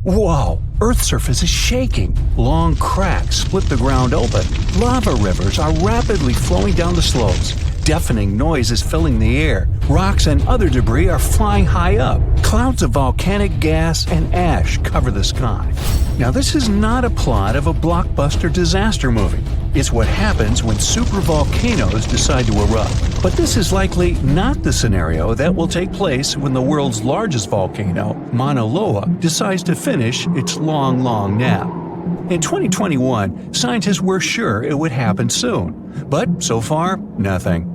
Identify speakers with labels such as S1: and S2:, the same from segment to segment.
S1: Whoa! Earth's surface is shaking. Long cracks split the ground open. Lava rivers are rapidly flowing down the slopes. Deafening noise is filling the air. Rocks and other debris are flying high up. Clouds of volcanic gas and ash cover the sky. Now, this is not a plot of a blockbuster disaster movie. It's what happens when supervolcanoes decide to erupt. But this is likely not the scenario that will take place when the world's largest volcano, Mauna Loa, decides to finish its long nap. In 2021, scientists were sure it would happen soon, but so far, nothing.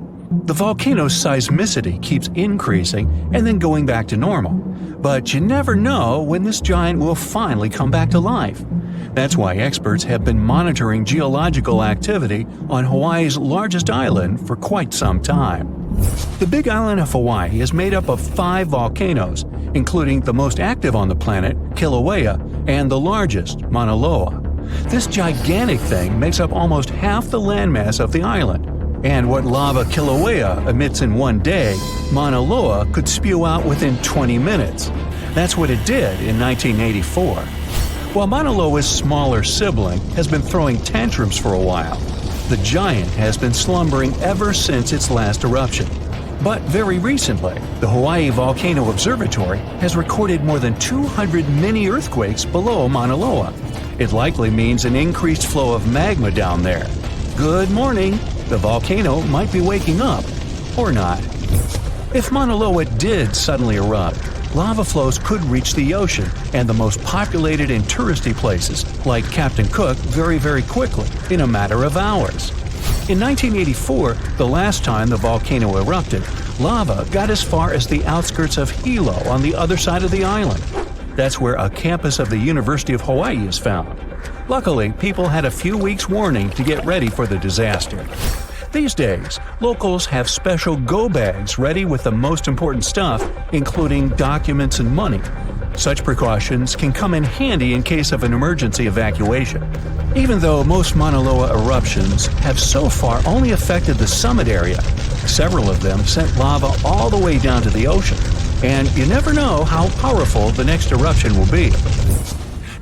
S1: The volcano's seismicity keeps increasing and then going back to normal. But you never know when this giant will finally come back to life. That's why experts have been monitoring geological activity on Hawaii's largest island for quite some time. The Big Island of Hawaii is made up of 5 volcanoes, including the most active on the planet, Kilauea, and the largest, Mauna Loa. This gigantic thing makes up almost half the landmass of the island. And what lava Kilauea emits in one day, Mauna Loa could spew out within 20 minutes. That's what it did in 1984. While Mauna Loa's smaller sibling has been throwing tantrums for a while, the giant has been slumbering ever since its last eruption. But very recently, the Hawaii Volcano Observatory has recorded more than 200 mini-earthquakes below Mauna Loa. It likely means an increased flow of magma down there. Good morning! The volcano might be waking up. Or not. If Mauna Loa did suddenly erupt, lava flows could reach the ocean and the most populated and touristy places, like Captain Cook, very quickly, in a matter of hours. In 1984, the last time the volcano erupted, lava got as far as the outskirts of Hilo on the other side of the island. That's where a campus of the University of Hawaii is found. Luckily, people had a few weeks' warning to get ready for the disaster. These days, locals have special go bags ready with the most important stuff, including documents and money. Such precautions can come in handy in case of an emergency evacuation. Even though most Mauna Loa eruptions have so far only affected the summit area, several of them sent lava all the way down to the ocean. And you never know how powerful the next eruption will be.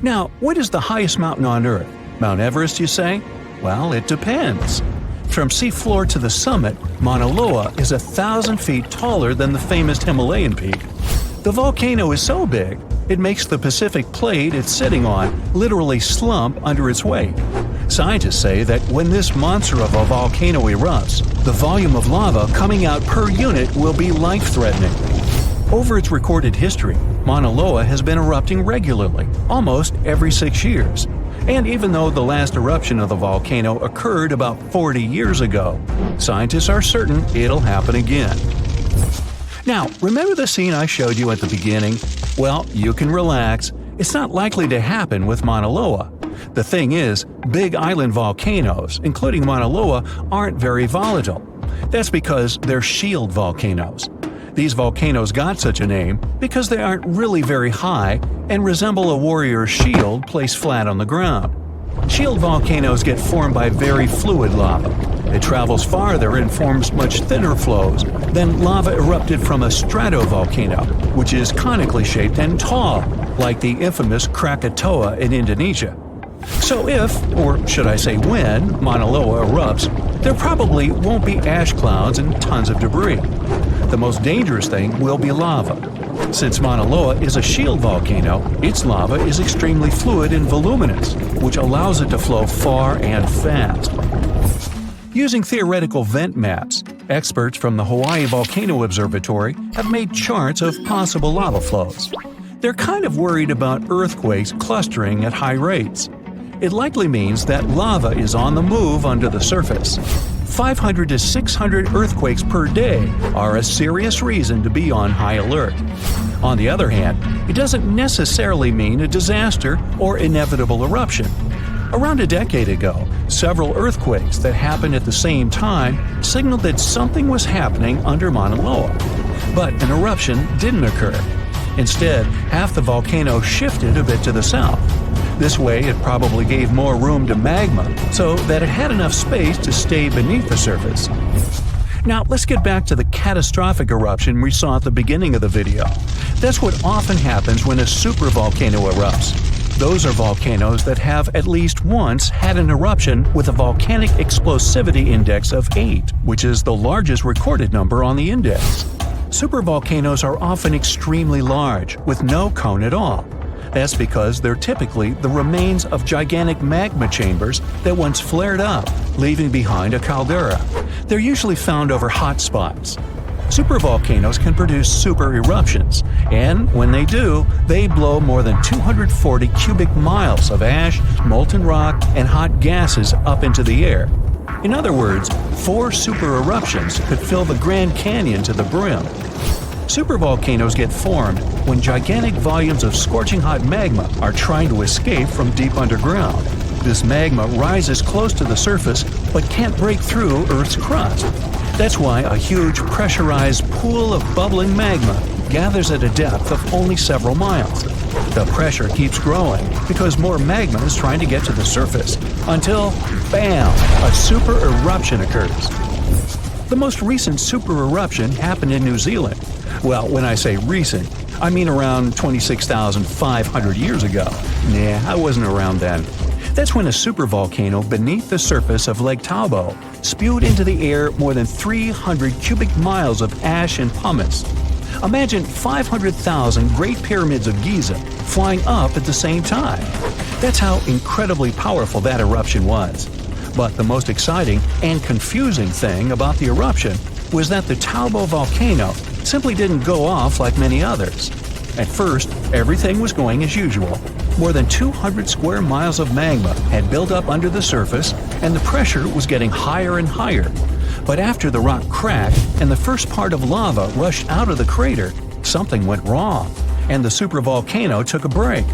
S1: Now, what is the highest mountain on Earth? Mount Everest, you say? Well, it depends. From seafloor to the summit, Mauna Loa is 1,000 feet taller than the famous Himalayan peak. The volcano is so big, it makes the Pacific plate it's sitting on literally slump under its weight. Scientists say that when this monster of a volcano erupts, the volume of lava coming out per unit will be life-threatening. Over its recorded history, Mauna Loa has been erupting regularly, almost every 6 years. And even though the last eruption of the volcano occurred about 40 years ago, scientists are certain it'll happen again. Now, remember the scene I showed you at the beginning? Well, you can relax. It's not likely to happen with Mauna Loa. The thing is, big island volcanoes, including Mauna Loa, aren't very volatile. That's because they're shield volcanoes. These volcanoes got such a name because they aren't really very high and resemble a warrior's shield placed flat on the ground. Shield volcanoes get formed by very fluid lava. It travels farther and forms much thinner flows than lava erupted from a stratovolcano, which is conically shaped and tall, like the infamous Krakatoa in Indonesia. So if, or should I say when, Mauna Loa erupts, there probably won't be ash clouds and tons of debris. The most dangerous thing will be lava. Since Mauna Loa is a shield volcano, its lava is extremely fluid and voluminous, which allows it to flow far and fast. Using theoretical vent maps, experts from the Hawaii Volcano Observatory have made charts of possible lava flows. They're kind of worried about earthquakes clustering at high rates. It likely means that lava is on the move under the surface. 500 to 600 earthquakes per day are a serious reason to be on high alert. On the other hand, it doesn't necessarily mean a disaster or inevitable eruption. Around a decade ago, several earthquakes that happened at the same time signaled that something was happening under Mauna Loa. But an eruption didn't occur. Instead, half the volcano shifted a bit to the south. This way, it probably gave more room to magma so that it had enough space to stay beneath the surface. Now, let's get back to the catastrophic eruption we saw at the beginning of the video. That's what often happens when a supervolcano erupts. Those are volcanoes that have at least once had an eruption with a volcanic explosivity index of 8, which is the largest recorded number on the index. Supervolcanoes are often extremely large, with no cone at all. That's because they're typically the remains of gigantic magma chambers that once flared up, leaving behind a caldera. They're usually found over hot spots. Supervolcanoes can produce super eruptions, and when they do, they blow more than 240 cubic miles of ash, molten rock, and hot gases up into the air. In other words, 4 super eruptions could fill the Grand Canyon to the brim. Supervolcanoes get formed when gigantic volumes of scorching hot magma are trying to escape from deep underground. This magma rises close to the surface but can't break through Earth's crust. That's why a huge pressurized pool of bubbling magma gathers at a depth of only several miles. The pressure keeps growing because more magma is trying to get to the surface, until, bam, a super eruption occurs. The most recent super eruption happened in New Zealand. Well, when I say recent, I mean around 26,500 years ago. Nah, I wasn't around then. That's when a supervolcano beneath the surface of Lake Toba spewed into the air more than 300 cubic miles of ash and pumice. Imagine 500,000 Great Pyramids of Giza flying up at the same time. That's how incredibly powerful that eruption was. But the most exciting and confusing thing about the eruption was that the Toba volcano simply didn't go off like many others. At first, everything was going as usual. More than 200 square miles of magma had built up under the surface, and the pressure was getting higher and higher. But after the rock cracked and the first part of lava rushed out of the crater, something went wrong, and the supervolcano took a break.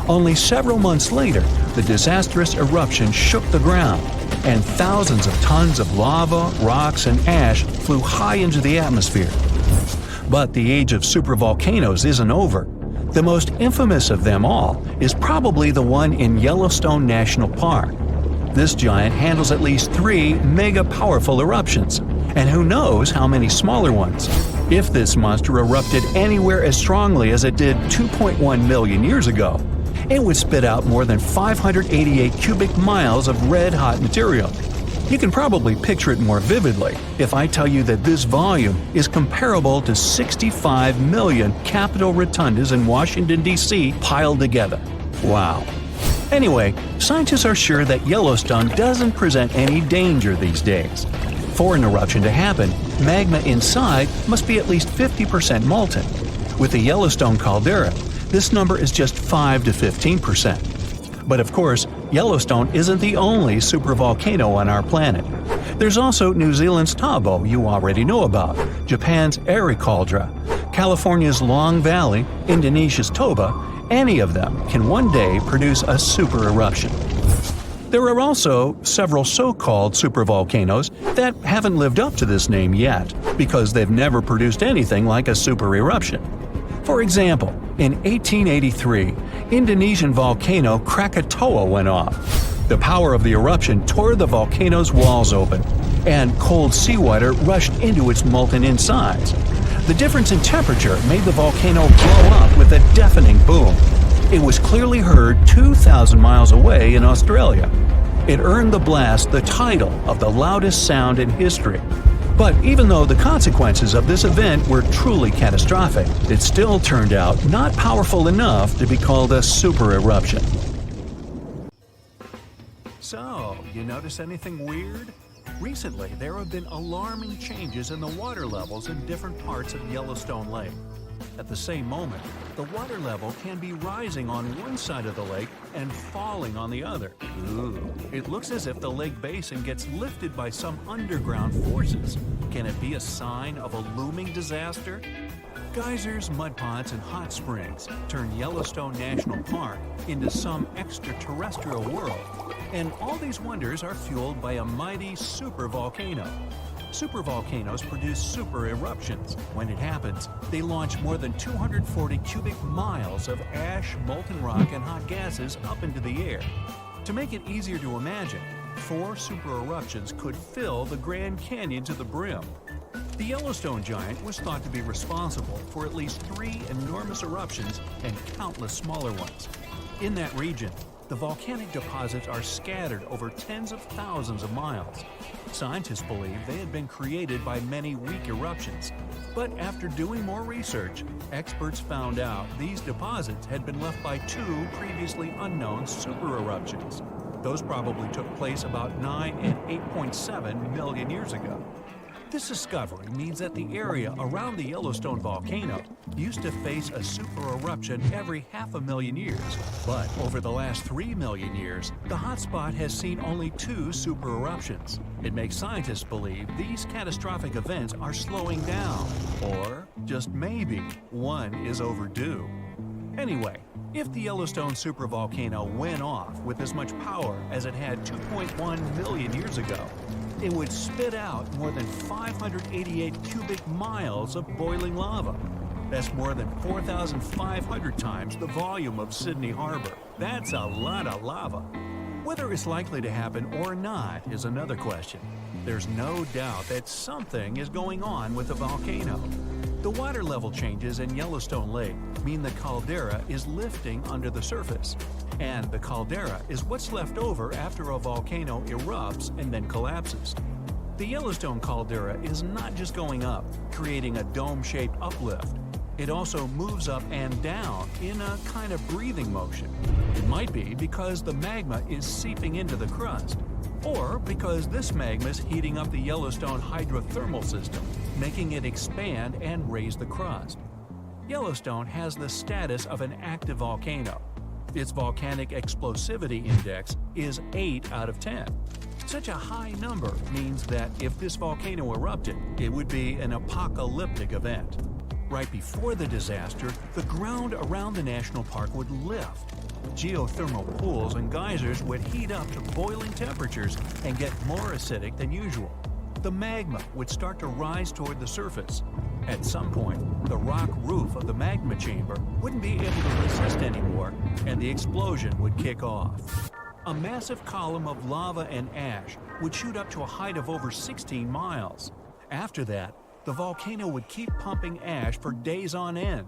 S1: Only several months later, the disastrous eruption shook the ground, and thousands of tons of lava, rocks, and ash flew high into the atmosphere. But the age of supervolcanoes isn't over. The most infamous of them all is probably the one in Yellowstone National Park. This giant handles at least 3 mega-powerful eruptions, and who knows how many smaller ones. If this monster erupted anywhere as strongly as it did 2.1 million years ago, it would spit out more than 588 cubic miles of red-hot material. You can probably picture it more vividly if I tell you that this volume is comparable to 65 million Capitol rotundas in Washington, D.C. piled together. Wow. Anyway, scientists are sure that Yellowstone doesn't present any danger these days. For an eruption to happen, magma inside must be at least 50% molten. With the Yellowstone caldera, this number is just 5 to 15%. But of course, Yellowstone isn't the only supervolcano on our planet. There's also New Zealand's Toba you already know about, Japan's Caldera, California's Long Valley, Indonesia's Toba. Any of them can one day produce a super eruption. There are also several so-called supervolcanoes that haven't lived up to this name yet because they've never produced anything like a super eruption. For example, in 1883, Indonesian volcano Krakatoa went off. The power of the eruption tore the volcano's walls open, and cold seawater rushed into its molten insides. The difference in temperature made the volcano blow up with a deafening boom. It was clearly heard 2,000 miles away in Australia. It earned the blast the title of the loudest sound in history. But even though the consequences of this event were truly catastrophic, it still turned out not powerful enough to be called a super eruption. So, you notice anything weird? Recently, there have been alarming changes in the water levels in different parts of Yellowstone Lake. At the same moment, the water level can be rising on one side of the lake and falling on the other. Ooh, it looks as if the lake basin gets lifted by some underground forces. Can it be a sign of a looming disaster? Geysers, mud ponds, and hot springs turn Yellowstone National Park into some extraterrestrial world. And all these wonders are fueled by a mighty supervolcano. Supervolcanoes produce super eruptions. When it happens, they launch more than 240 cubic miles of ash, molten rock, and hot gases up into the air. To make it easier to imagine, 4 super eruptions could fill the Grand Canyon to the brim. The Yellowstone giant was thought to be responsible for at least 3 enormous eruptions and countless smaller ones. In that region, the volcanic deposits are scattered over tens of thousands of miles. Scientists believe they had been created by many weak eruptions. But after doing more research, experts found out these deposits had been left by 2 previously unknown supereruptions. Those probably took place about 9 and 8.7 million years ago. This discovery means that the area around the Yellowstone volcano used to face a supereruption every 500,000 years. But over the last 3 million years, the hotspot has seen only 2 supereruptions. It makes scientists believe these catastrophic events are slowing down, or just maybe one is overdue. Anyway, if the Yellowstone supervolcano went off with as much power as it had 2.1 million years ago, it would spit out more than 588 cubic miles of boiling lava. That's more than 4,500 times the volume of Sydney Harbor. That's a lot of lava. Whether it's likely to happen or not is another question. There's no doubt that something is going on with the volcano. The water level changes in Yellowstone Lake mean the caldera is lifting under the surface. And the caldera is what's left over after a volcano erupts and then collapses. The Yellowstone caldera is not just going up, creating a dome-shaped uplift. It also moves up and down in a kind of breathing motion. It might be because the magma is seeping into the crust, or because this magma is heating up the Yellowstone hydrothermal system, making it expand and raise the crust. Yellowstone has the status of an active volcano. Its volcanic explosivity index is 8 out of 10. Such a high number means that if this volcano erupted, it would be an apocalyptic event. Right before the disaster, the ground around the national park would lift. Geothermal pools and geysers would heat up to boiling temperatures and get more acidic than usual. The magma would start to rise toward the surface. At some point, the rock roof of the magma chamber wouldn't be able to resist anymore, and the explosion would kick off. A massive column of lava and ash would shoot up to a height of over 16 miles. After that, the volcano would keep pumping ash for days on end.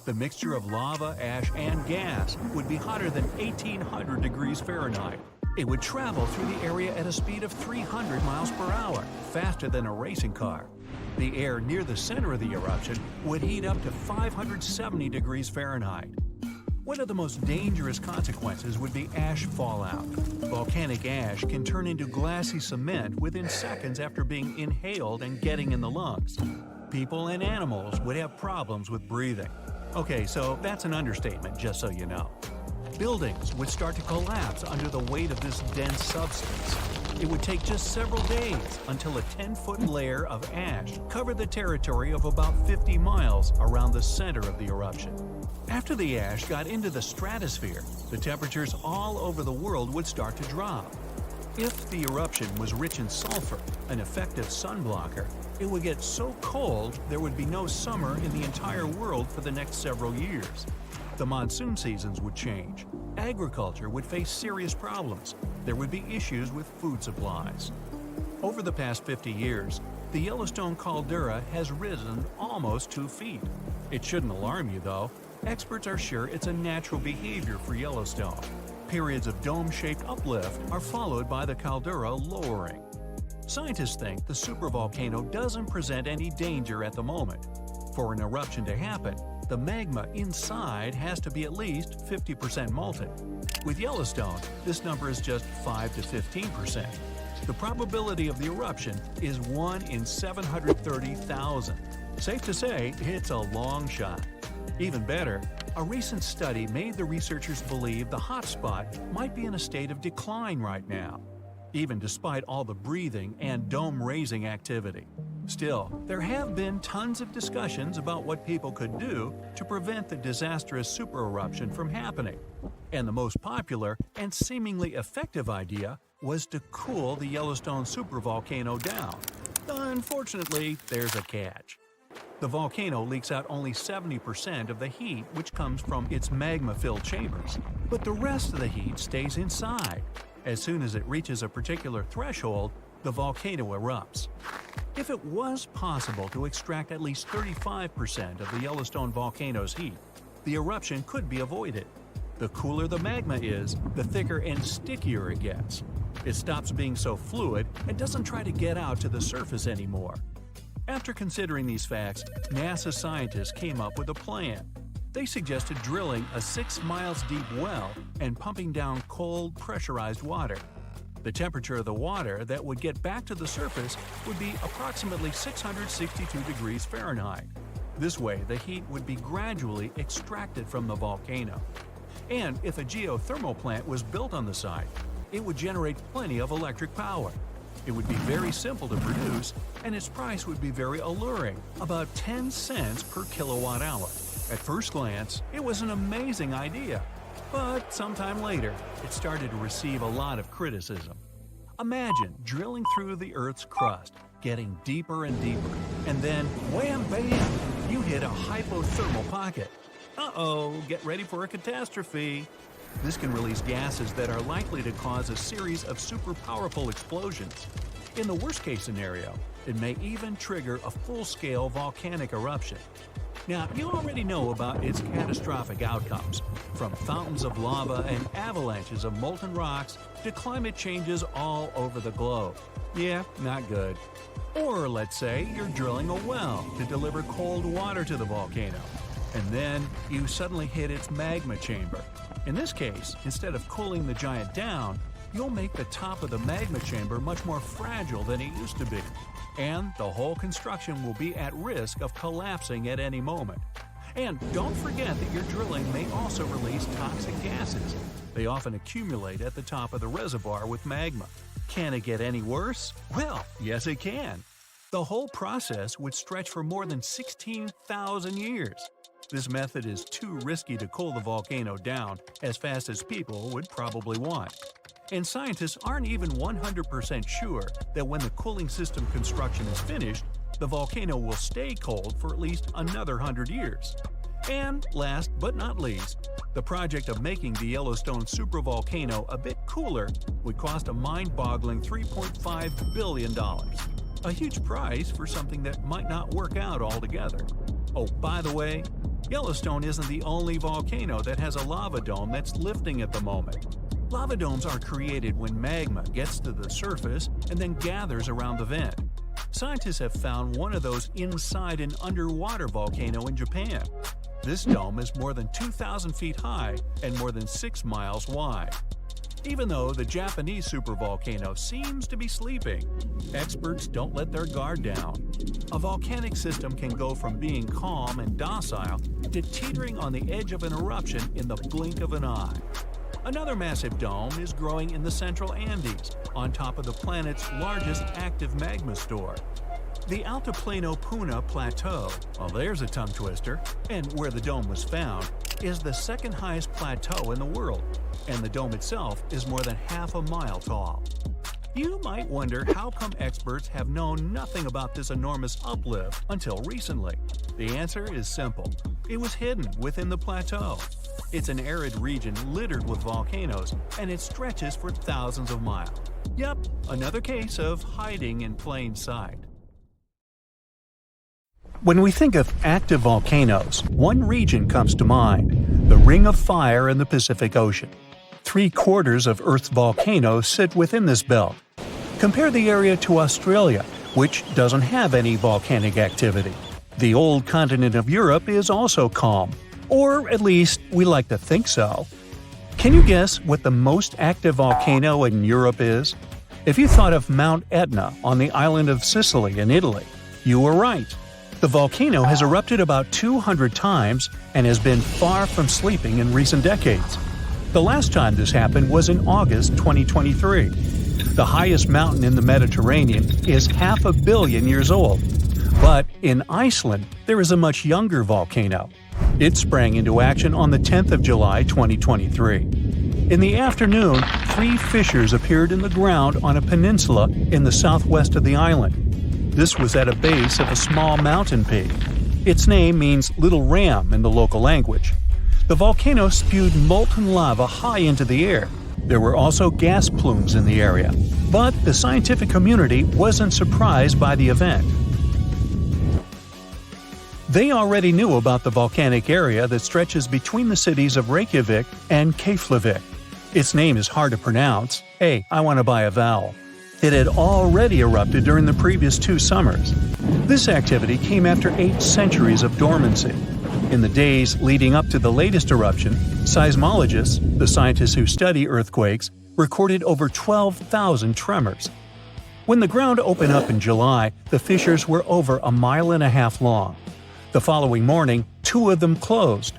S1: The mixture of lava, ash, and gas would be hotter than 1,800 degrees Fahrenheit. It would travel through the area at a speed of 300 miles per hour, faster than a racing car. The air near the center of the eruption would heat up to 570 degrees Fahrenheit. One of the most dangerous consequences would be ash fallout. Volcanic ash can turn into glassy cement within seconds after being inhaled and getting in the lungs. People and animals would have problems with breathing. Okay, so that's an understatement, just so you know. Buildings would start to collapse under the weight of this dense substance. It would take just several days until a 10-foot layer of ash covered the territory of about 50 miles around the center of the eruption. After the ash got into the stratosphere, the temperatures all over the world would start to drop. If the eruption was rich in sulfur, an effective sunblocker, it would get so cold there would be no summer in the entire world for the next several years. The monsoon seasons would change. Agriculture would face serious problems. There would be issues with food supplies. Over the past 50 years, the Yellowstone caldera has risen almost 2 feet. It shouldn't alarm you, though. Experts are sure it's a natural behavior for Yellowstone. Periods of dome-shaped uplift are followed by the caldera lowering. Scientists think the supervolcano doesn't present any danger at the moment. For an eruption to happen, the magma inside has to be at least 50% molten. With Yellowstone, this number is just 5 to 15%. The probability of the eruption is 1 in 730,000. Safe to say, it's a long shot. Even better, a recent study made the researchers believe the hotspot might be in a state of decline right now, even despite all the breathing and dome-raising activity. Still, there have been tons of discussions about what people could do to prevent the disastrous supereruption from happening. And the most popular and seemingly effective idea was to cool the Yellowstone supervolcano down. Unfortunately, there's a catch. The volcano leaks out only 70% of the heat which comes from its magma-filled chambers, but the rest of the heat stays inside. As soon as it reaches a particular threshold, the volcano erupts. If it was possible to extract at least 35% of the Yellowstone volcano's heat, the eruption could be avoided. The cooler the magma is, the thicker and stickier it gets. It stops being so fluid and doesn't try to get out to the surface anymore. After considering these facts, NASA scientists came up with a plan. They suggested drilling a 6 miles deep well and pumping down cold, pressurized water. The temperature of the water that would get back to the surface would be approximately 662 degrees Fahrenheit. This way, the heat would be gradually extracted from the volcano. And if a geothermal plant was built on the site, it would generate plenty of electric power. It would be very simple to produce, and its price would be very alluring, about 10 cents per kilowatt hour. At first glance, it was an amazing idea. But sometime later, it started to receive a lot of criticism. Imagine drilling through the Earth's crust, getting deeper and deeper, and then wham bam, you hit a hypothermal pocket. Uh-oh, get ready for a catastrophe. This can release gases that are likely to cause a series of super powerful explosions. In the worst-case scenario, it may even trigger a full-scale volcanic eruption. Now, you already know about its catastrophic outcomes, from fountains of lava and avalanches of molten rocks to climate changes all over the globe. Yeah, not good. Or let's say you're drilling a well to deliver cold water to the volcano, and then you suddenly hit its magma chamber. In this case, instead of cooling the giant down, you'll make the top of the magma chamber much more fragile than it used to be. And the whole construction will be at risk of collapsing at any moment. And don't forget that your drilling may also release toxic gases. They often accumulate at the top of the reservoir with magma. Can it get any worse? Well, yes it can. The whole process would stretch for more than 16,000 years. This method is too risky to cool the volcano down as fast as people would probably want. And scientists aren't even 100% sure that when the cooling system construction is finished, the volcano will stay cold for at least another 100 years. And last but not least, the project of making the Yellowstone supervolcano a bit cooler would cost a mind-boggling $3.5 billion. A huge price for something that might not work out altogether. Oh, by the way, Yellowstone isn't the only volcano that has a lava dome that's lifting at the moment. Lava domes are created when magma gets to the surface and then gathers around the vent. Scientists have found one of those inside an underwater volcano in Japan. This dome is more than 2,000 feet high and more than 6 miles wide. Even though the Japanese supervolcano seems to be sleeping, experts don't let their guard down. A volcanic system can go from being calm and docile to teetering on the edge of an eruption in the blink of an eye. Another massive dome is growing in the central Andes, on top of the planet's largest active magma store. The Altiplano Puna Plateau, well there's a tongue twister, and where the dome was found, is the second highest plateau in the world, and the dome itself is more than half a mile tall. You might wonder how come experts have known nothing about this enormous uplift until recently. The answer is simple. It was hidden within the plateau. It's an arid region littered with volcanoes, and it stretches for thousands of miles. Yep, another case of hiding in plain sight. When we think of active volcanoes, one region comes to mind: the Ring of Fire in the Pacific Ocean. 3/4 of Earth's volcanoes sit within this belt. Compare the area to Australia, which doesn't have any volcanic activity. The old continent of Europe is also calm, or at least we like to think so. Can you guess what the most active volcano in Europe is? If you thought of Mount Etna on the island of Sicily in Italy, you were right. The volcano has erupted about 200 times and has been far from sleeping in recent decades. The last time this happened was in August 2023. The highest mountain in the Mediterranean is 500 million years old. But in Iceland, there is a much younger volcano. It sprang into action on the 10th of July 2023. In the afternoon, 3 fissures appeared in the ground on a peninsula in the southwest of the island. This was at a base of a small mountain peak. Its name means Little Ram in the local language. The volcano spewed molten lava high into the air, There were also gas plumes in the area, but the scientific community wasn't surprised by the event. They already knew about the volcanic area that stretches between the cities of Reykjavik and Keflavik. Its name is hard to pronounce. Hey, I want to buy a vowel. It had already erupted during the previous 2 summers. This activity came after 8 centuries of dormancy. In the days leading up to the latest eruption, seismologists, the scientists who study earthquakes, recorded over 12,000 tremors. When the ground opened up in July, the fissures were over 1.5 miles long. The following morning, 2 of them closed.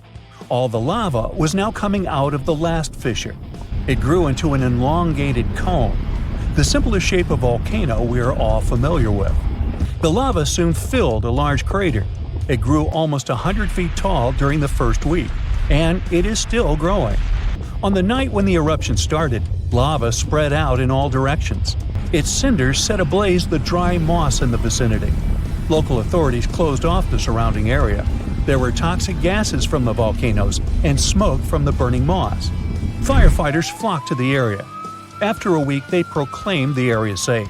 S1: All the lava was now coming out of the last fissure. It grew into an elongated cone, the simplest shape of volcano we are all familiar with. The lava soon filled a large crater. It grew almost 100 feet tall during the first week, and it is still growing. On the night when the eruption started, lava spread out in all directions. Its cinders set ablaze the dry moss in the vicinity. Local authorities closed off the surrounding area. There were toxic gases from the volcanoes and smoke from the burning moss. Firefighters flocked to the area. After a week, they proclaimed the area safe.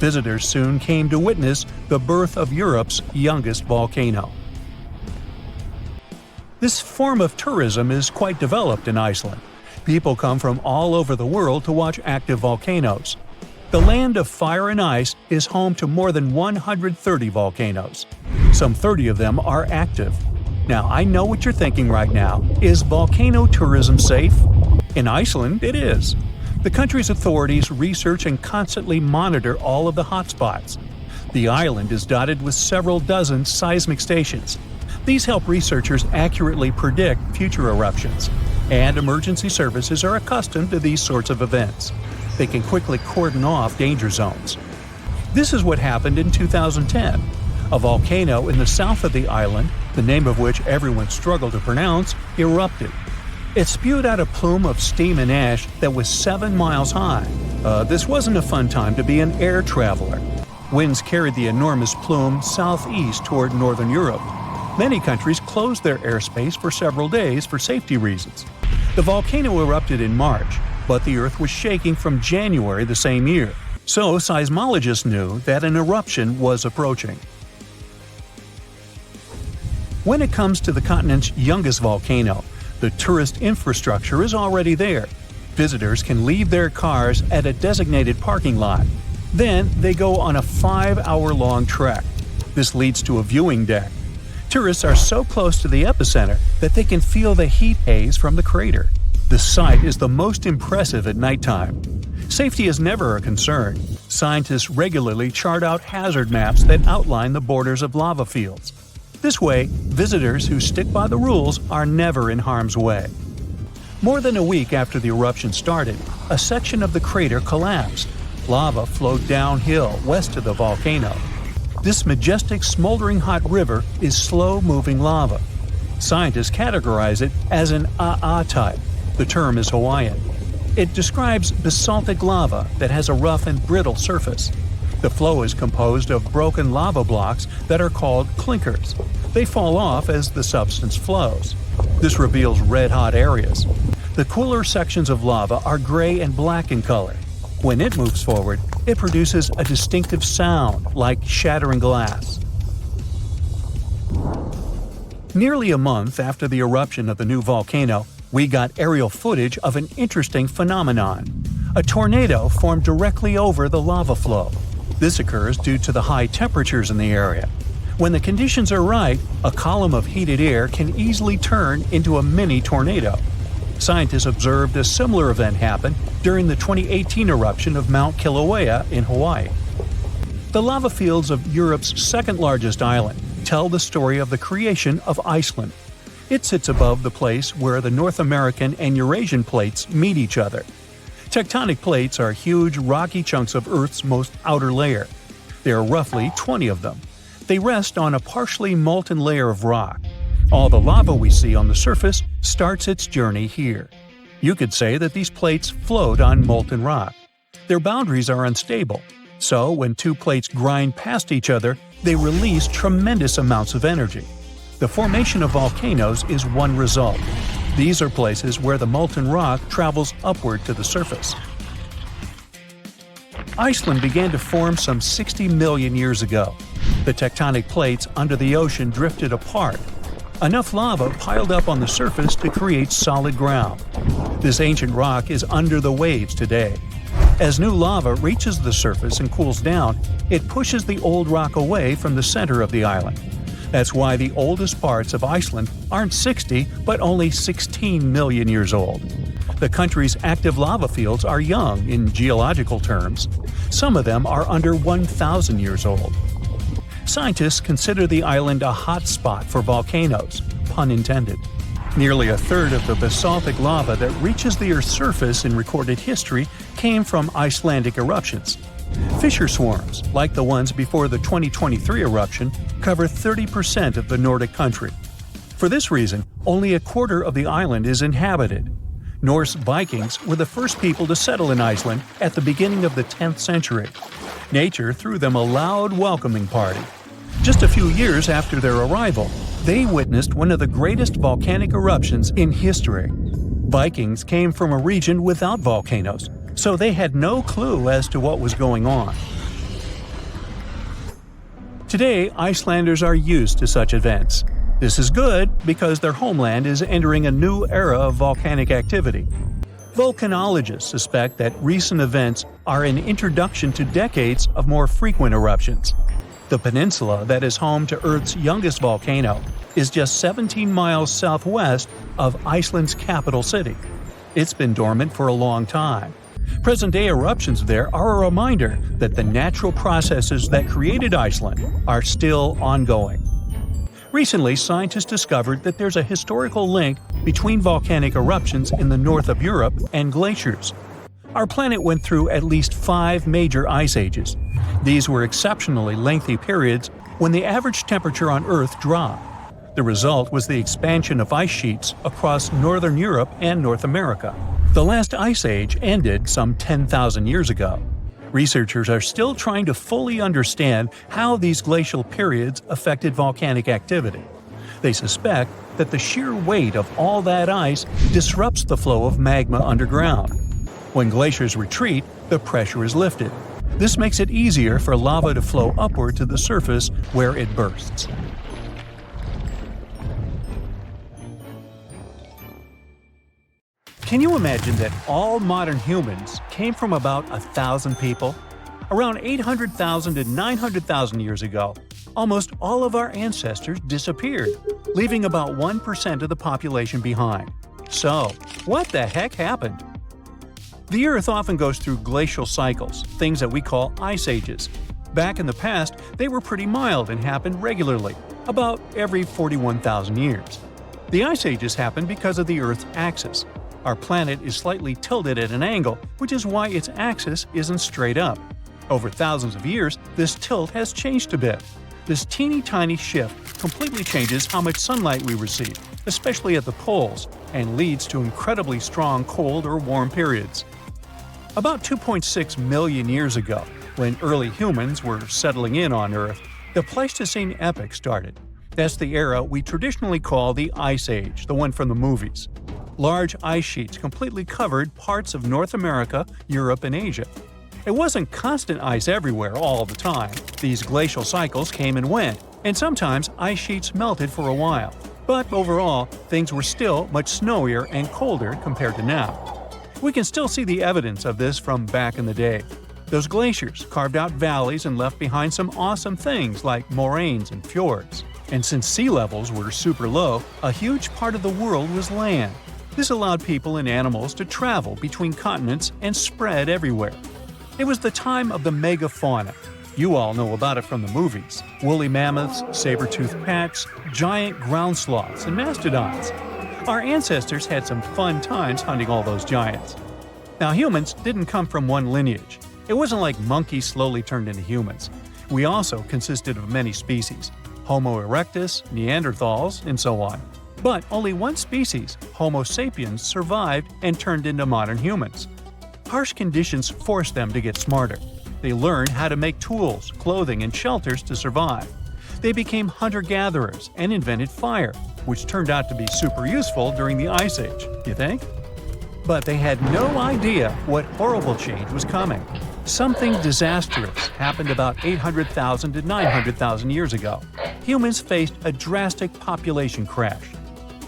S1: Visitors soon came to witness the birth of Europe's youngest volcano. This form of tourism is quite developed in Iceland. People come from all over the world to watch active volcanoes. The land of fire and ice is home to more than 130 volcanoes. Some 30 of them are active. Now, I know what you're thinking right now. Is volcano tourism safe? In Iceland, it is. The country's authorities research and constantly monitor all of the hotspots. The island is dotted with several dozen seismic stations. These help researchers accurately predict future eruptions, and emergency services are accustomed to these sorts of events. They can quickly cordon off danger zones. This is what happened in 2010. A volcano in the south of the island, the name of which everyone struggled to pronounce, erupted. It spewed out a plume of steam and ash that was 7 miles high. This wasn't a fun time to be an air traveler. Winds carried the enormous plume southeast toward northern Europe. Many countries closed their airspace for several days for safety reasons. The volcano erupted in March, but the Earth was shaking from January the same year, so seismologists knew that an eruption was approaching. When it comes to the continent's youngest volcano, the tourist infrastructure is already there. Visitors can leave their cars at a designated parking lot. Then they go on a 5-hour-long trek. This leads to a viewing deck. Tourists are so close to the epicenter that they can feel the heat haze from the crater. The sight is the most impressive at nighttime. Safety is never a concern. Scientists regularly chart out hazard maps that outline the borders of lava fields. This way, visitors who stick by the rules are never in harm's way. More than a week after the eruption started, a section of the crater collapsed. Lava flowed downhill west of the volcano. This majestic smoldering hot river is slow-moving lava. Scientists categorize it as an AA type. The term is Hawaiian. It describes basaltic lava that has a rough and brittle surface. The flow is composed of broken lava blocks that are called clinkers. They fall off as the substance flows. This reveals red-hot areas. The cooler sections of lava are gray and black in color. When it moves forward, it produces a distinctive sound like shattering glass. Nearly a month after the eruption of the new volcano, we got aerial footage of an interesting phenomenon. A tornado formed directly over the lava flow. This occurs due to the high temperatures in the area. When the conditions are right, a column of heated air can easily turn into a mini tornado. Scientists observed a similar event happen during the 2018 eruption of Mount Kilauea in Hawaii. The lava fields of Europe's second-largest island tell the story of the creation of Iceland. It sits above the place where the North American and Eurasian plates meet each other. Tectonic plates are huge, rocky chunks of Earth's most outer layer. There are roughly 20 of them. They rest on a partially molten layer of rock. All the lava we see on the surface starts its journey here. You could say that these plates float on molten rock. Their boundaries are unstable, so when two plates grind past each other, they release tremendous amounts of energy. The formation of volcanoes is one result. These are places where the molten rock travels upward to the surface. Iceland began to form some 60 million years ago. The tectonic plates under the ocean drifted apart. Enough lava piled up on the surface to create solid ground. This ancient rock is under the waves today. As new lava reaches the surface and cools down, it pushes the old rock away from the center of the island. That's why the oldest parts of Iceland aren't 60 but only 16 million years old. The country's active lava fields are young in geological terms. Some of them are under 1,000 years old. Scientists consider the island a hot spot for volcanoes, pun intended. Nearly a third of the basaltic lava that reaches the Earth's surface in recorded history came from Icelandic eruptions. Fissure swarms, like the ones before the 2023 eruption, cover 30% of the Nordic country. For this reason, only a quarter of the island is inhabited. Norse Vikings were the first people to settle in Iceland at the beginning of the 10th century. Nature threw them a loud welcoming party. Just a few years after their arrival, they witnessed one of the greatest volcanic eruptions in history. Vikings came from a region without volcanoes, so they had no clue as to what was going on. Today, Icelanders are used to such events. This is good because their homeland is entering a new era of volcanic activity. Volcanologists suspect that recent events are an introduction to decades of more frequent eruptions. The peninsula that is home to Earth's youngest volcano is just 17 miles southwest of Iceland's capital city. It's been dormant for a long time. Present-day eruptions there are a reminder that the natural processes that created Iceland are still ongoing. Recently, scientists discovered that there's a historical link between volcanic eruptions in the north of Europe and glaciers. Our planet went through at least 5 major ice ages. These were exceptionally lengthy periods when the average temperature on Earth dropped. The result was the expansion of ice sheets across northern Europe and North America. The last ice age ended some 10,000 years ago. Researchers are still trying to fully understand how these glacial periods affected volcanic activity. They suspect that the sheer weight of all that ice disrupts the flow of magma underground. When glaciers retreat, the pressure is lifted. This makes it easier for lava to flow upward to the surface where it bursts. Can you imagine that all modern humans came from about 1,000 people? Around 800,000 to 900,000 years ago, almost all of our ancestors disappeared, leaving about 1% of the population behind. So, what the heck happened? The Earth often goes through glacial cycles, things that we call ice ages. Back in the past, they were pretty mild and happened regularly, about every 41,000 years. The ice ages happened because of the Earth's axis. Our planet is slightly tilted at an angle, which is why its axis isn't straight up. Over thousands of years, this tilt has changed a bit. This teeny-tiny shift completely changes how much sunlight we receive, especially at the poles, and leads to incredibly strong cold or warm periods. About 2.6 million years ago, when early humans were settling in on Earth, the Pleistocene epoch started. That's the era we traditionally call the Ice Age, the one from the movies. Large ice sheets completely covered parts of North America, Europe, and Asia. It wasn't constant ice everywhere all the time. These glacial cycles came and went, and sometimes ice sheets melted for a while. But overall, things were still much snowier and colder compared to now. We can still see the evidence of this from back in the day. Those glaciers carved out valleys and left behind some awesome things like moraines and fjords. And since sea levels were super low, a huge part of the world was land. This allowed people and animals to travel between continents and spread everywhere. It was the time of the megafauna. You all know about it from the movies. Woolly mammoths, saber-toothed cats, giant ground sloths, and mastodons. Our ancestors had some fun times hunting all those giants. Now, humans didn't come from one lineage. It wasn't like monkeys slowly turned into humans. We also consisted of many species: Homo erectus, Neanderthals, and so on. But only one species, Homo sapiens, survived and turned into modern humans. Harsh conditions forced them to get smarter. They learned how to make tools, clothing, and shelters to survive. They became hunter-gatherers and invented fire, which turned out to be super useful during the Ice Age, you think? But they had no idea what horrible change was coming. Something disastrous happened about 800,000 to 900,000 years ago. Humans faced a drastic population crash.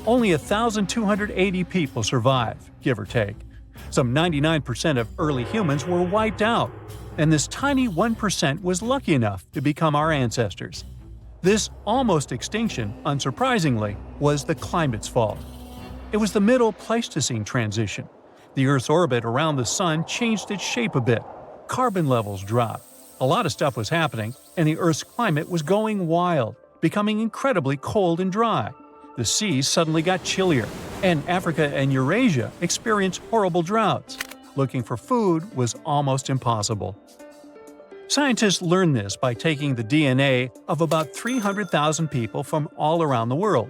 S1: Only 1,280 people survived, give or take. Some 99% of early humans were wiped out, and this tiny 1% was lucky enough to become our ancestors. This almost extinction, unsurprisingly, was the climate's fault. It was the Middle Pleistocene transition. The Earth's orbit around the Sun changed its shape a bit. Carbon levels dropped. A lot of stuff was happening, and the Earth's climate was going wild, becoming incredibly cold and dry. The seas suddenly got chillier, and Africa and Eurasia experienced horrible droughts. Looking for food was almost impossible. Scientists learned this by taking the DNA of about 300,000 people from all around the world.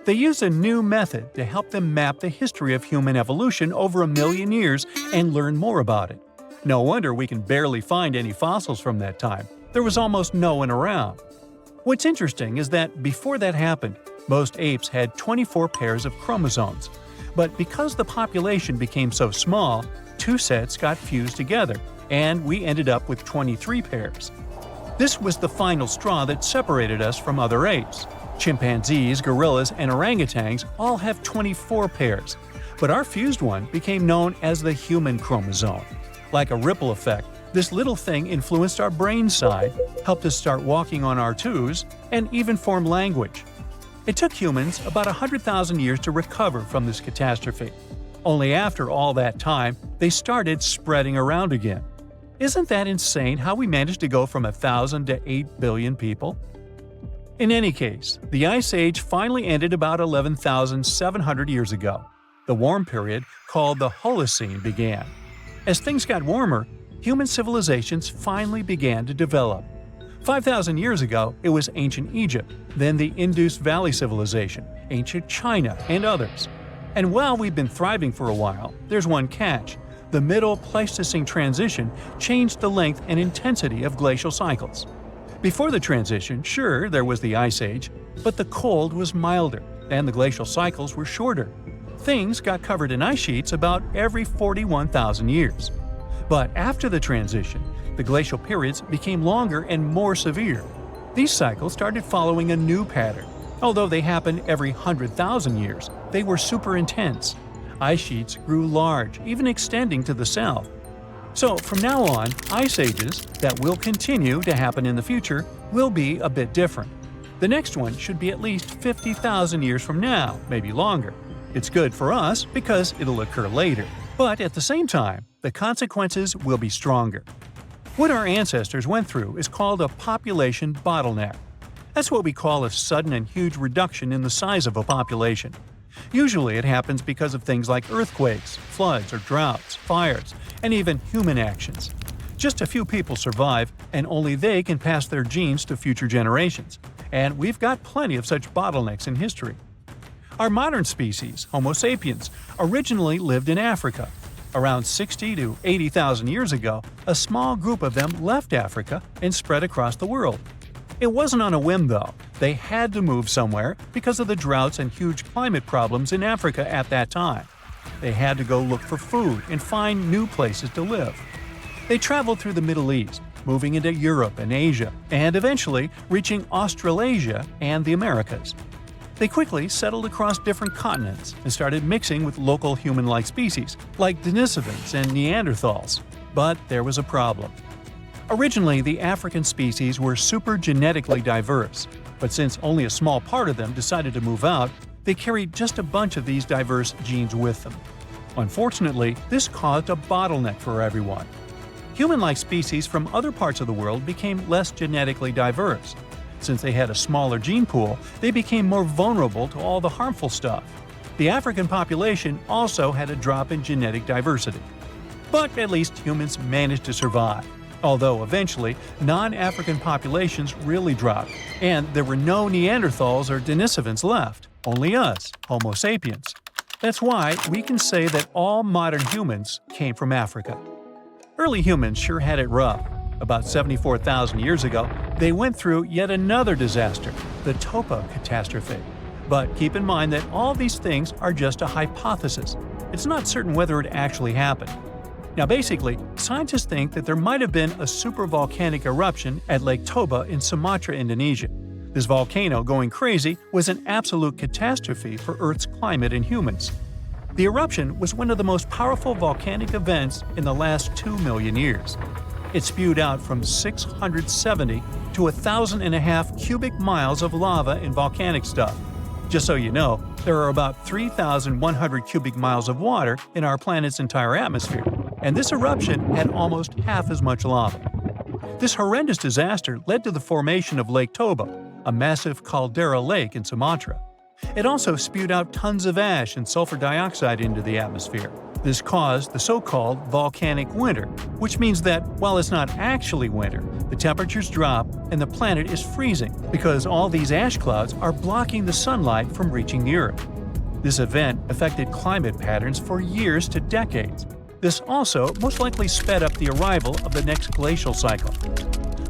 S1: They used a new method to help them map the history of human evolution over 1 million years and learn more about it. No wonder we can barely find any fossils from that time. There was almost no one around. What's interesting is that before that happened, most apes had 24 pairs of chromosomes. But because the population became so small, 2 sets got fused together, and we ended up with 23 pairs. This was the final straw that separated us from other apes. Chimpanzees, gorillas, and orangutans all have 24 pairs, but our fused one became known as the human chromosome. Like a ripple effect, this little thing influenced our brain side, helped us start walking on our toes, and even form language. It took humans about 100,000 years to recover from this catastrophe. Only after all that time, they started spreading around again. Isn't that insane how we managed to go from 1,000 to 8 billion people? In any case, the Ice Age finally ended about 11,700 years ago. The warm period, called the Holocene, began. As things got warmer, human civilizations finally began to develop. 5,000 years ago, it was ancient Egypt, then the Indus Valley Civilization, ancient China, and others. And while we've been thriving for a while, there's one catch. The Middle Pleistocene transition changed the length and intensity of glacial cycles. Before the transition, sure, there was the Ice Age, but the cold was milder, and the glacial cycles were shorter. Things got covered in ice sheets about every 41,000 years. But after the transition, the glacial periods became longer and more severe. These cycles started following a new pattern. Although they happened every 100,000 years, they were super intense. Ice sheets grew large, even extending to the south. So from now on, ice ages that will continue to happen in the future will be a bit different. The next one should be at least 50,000 years from now, maybe longer. It's good for us because it'll occur later. But at the same time, the consequences will be stronger. What our ancestors went through is called a population bottleneck. That's what we call a sudden and huge reduction in the size of a population. Usually it happens because of things like earthquakes, floods or droughts, fires, and even human actions. Just a few people survive, and only they can pass their genes to future generations. And we've got plenty of such bottlenecks in history. Our modern species, Homo sapiens, originally lived in Africa. Around 60 to 80,000 years ago, a small group of them left Africa and spread across the world. It wasn't on a whim, though. They had to move somewhere because of the droughts and huge climate problems in Africa at that time. They had to go look for food and find new places to live. They traveled through the Middle East, moving into Europe and Asia, and eventually reaching Australasia and the Americas. They quickly settled across different continents and started mixing with local human-like species, like Denisovans and Neanderthals. But there was a problem. Originally, the African species were super genetically diverse, but since only a small part of them decided to move out, they carried just a bunch of these diverse genes with them. Unfortunately, this caused a bottleneck for everyone. Human-like species from other parts of the world became less genetically diverse. Since they had a smaller gene pool, they became more vulnerable to all the harmful stuff. The African population also had a drop in genetic diversity. But at least humans managed to survive. Although eventually, non-African populations really dropped, and there were no Neanderthals or Denisovans left, only us, Homo sapiens. That's why we can say that all modern humans came from Africa. Early humans sure had it rough. About 74,000 years ago, they went through yet another disaster, the Toba catastrophe. But keep in mind that all these things are just a hypothesis. It's not certain whether it actually happened. Now basically, scientists think that there might have been a supervolcanic eruption at Lake Toba in Sumatra, Indonesia. This volcano going crazy was an absolute catastrophe for Earth's climate and humans. The eruption was one of the most powerful volcanic events in the last 2 million years. It spewed out from 670 to 1,500 cubic miles of lava and volcanic stuff. Just so you know, there are about 3,100 cubic miles of water in our planet's entire atmosphere, and this eruption had almost half as much lava. This horrendous disaster led to the formation of Lake Toba, a massive caldera lake in Sumatra. It also spewed out tons of ash and sulfur dioxide into the atmosphere. This caused the so-called volcanic winter, which means that while it's not actually winter, the temperatures drop and the planet is freezing because all these ash clouds are blocking the sunlight from reaching the Earth. This event affected climate patterns for years to decades. This also most likely sped up the arrival of the next glacial cycle.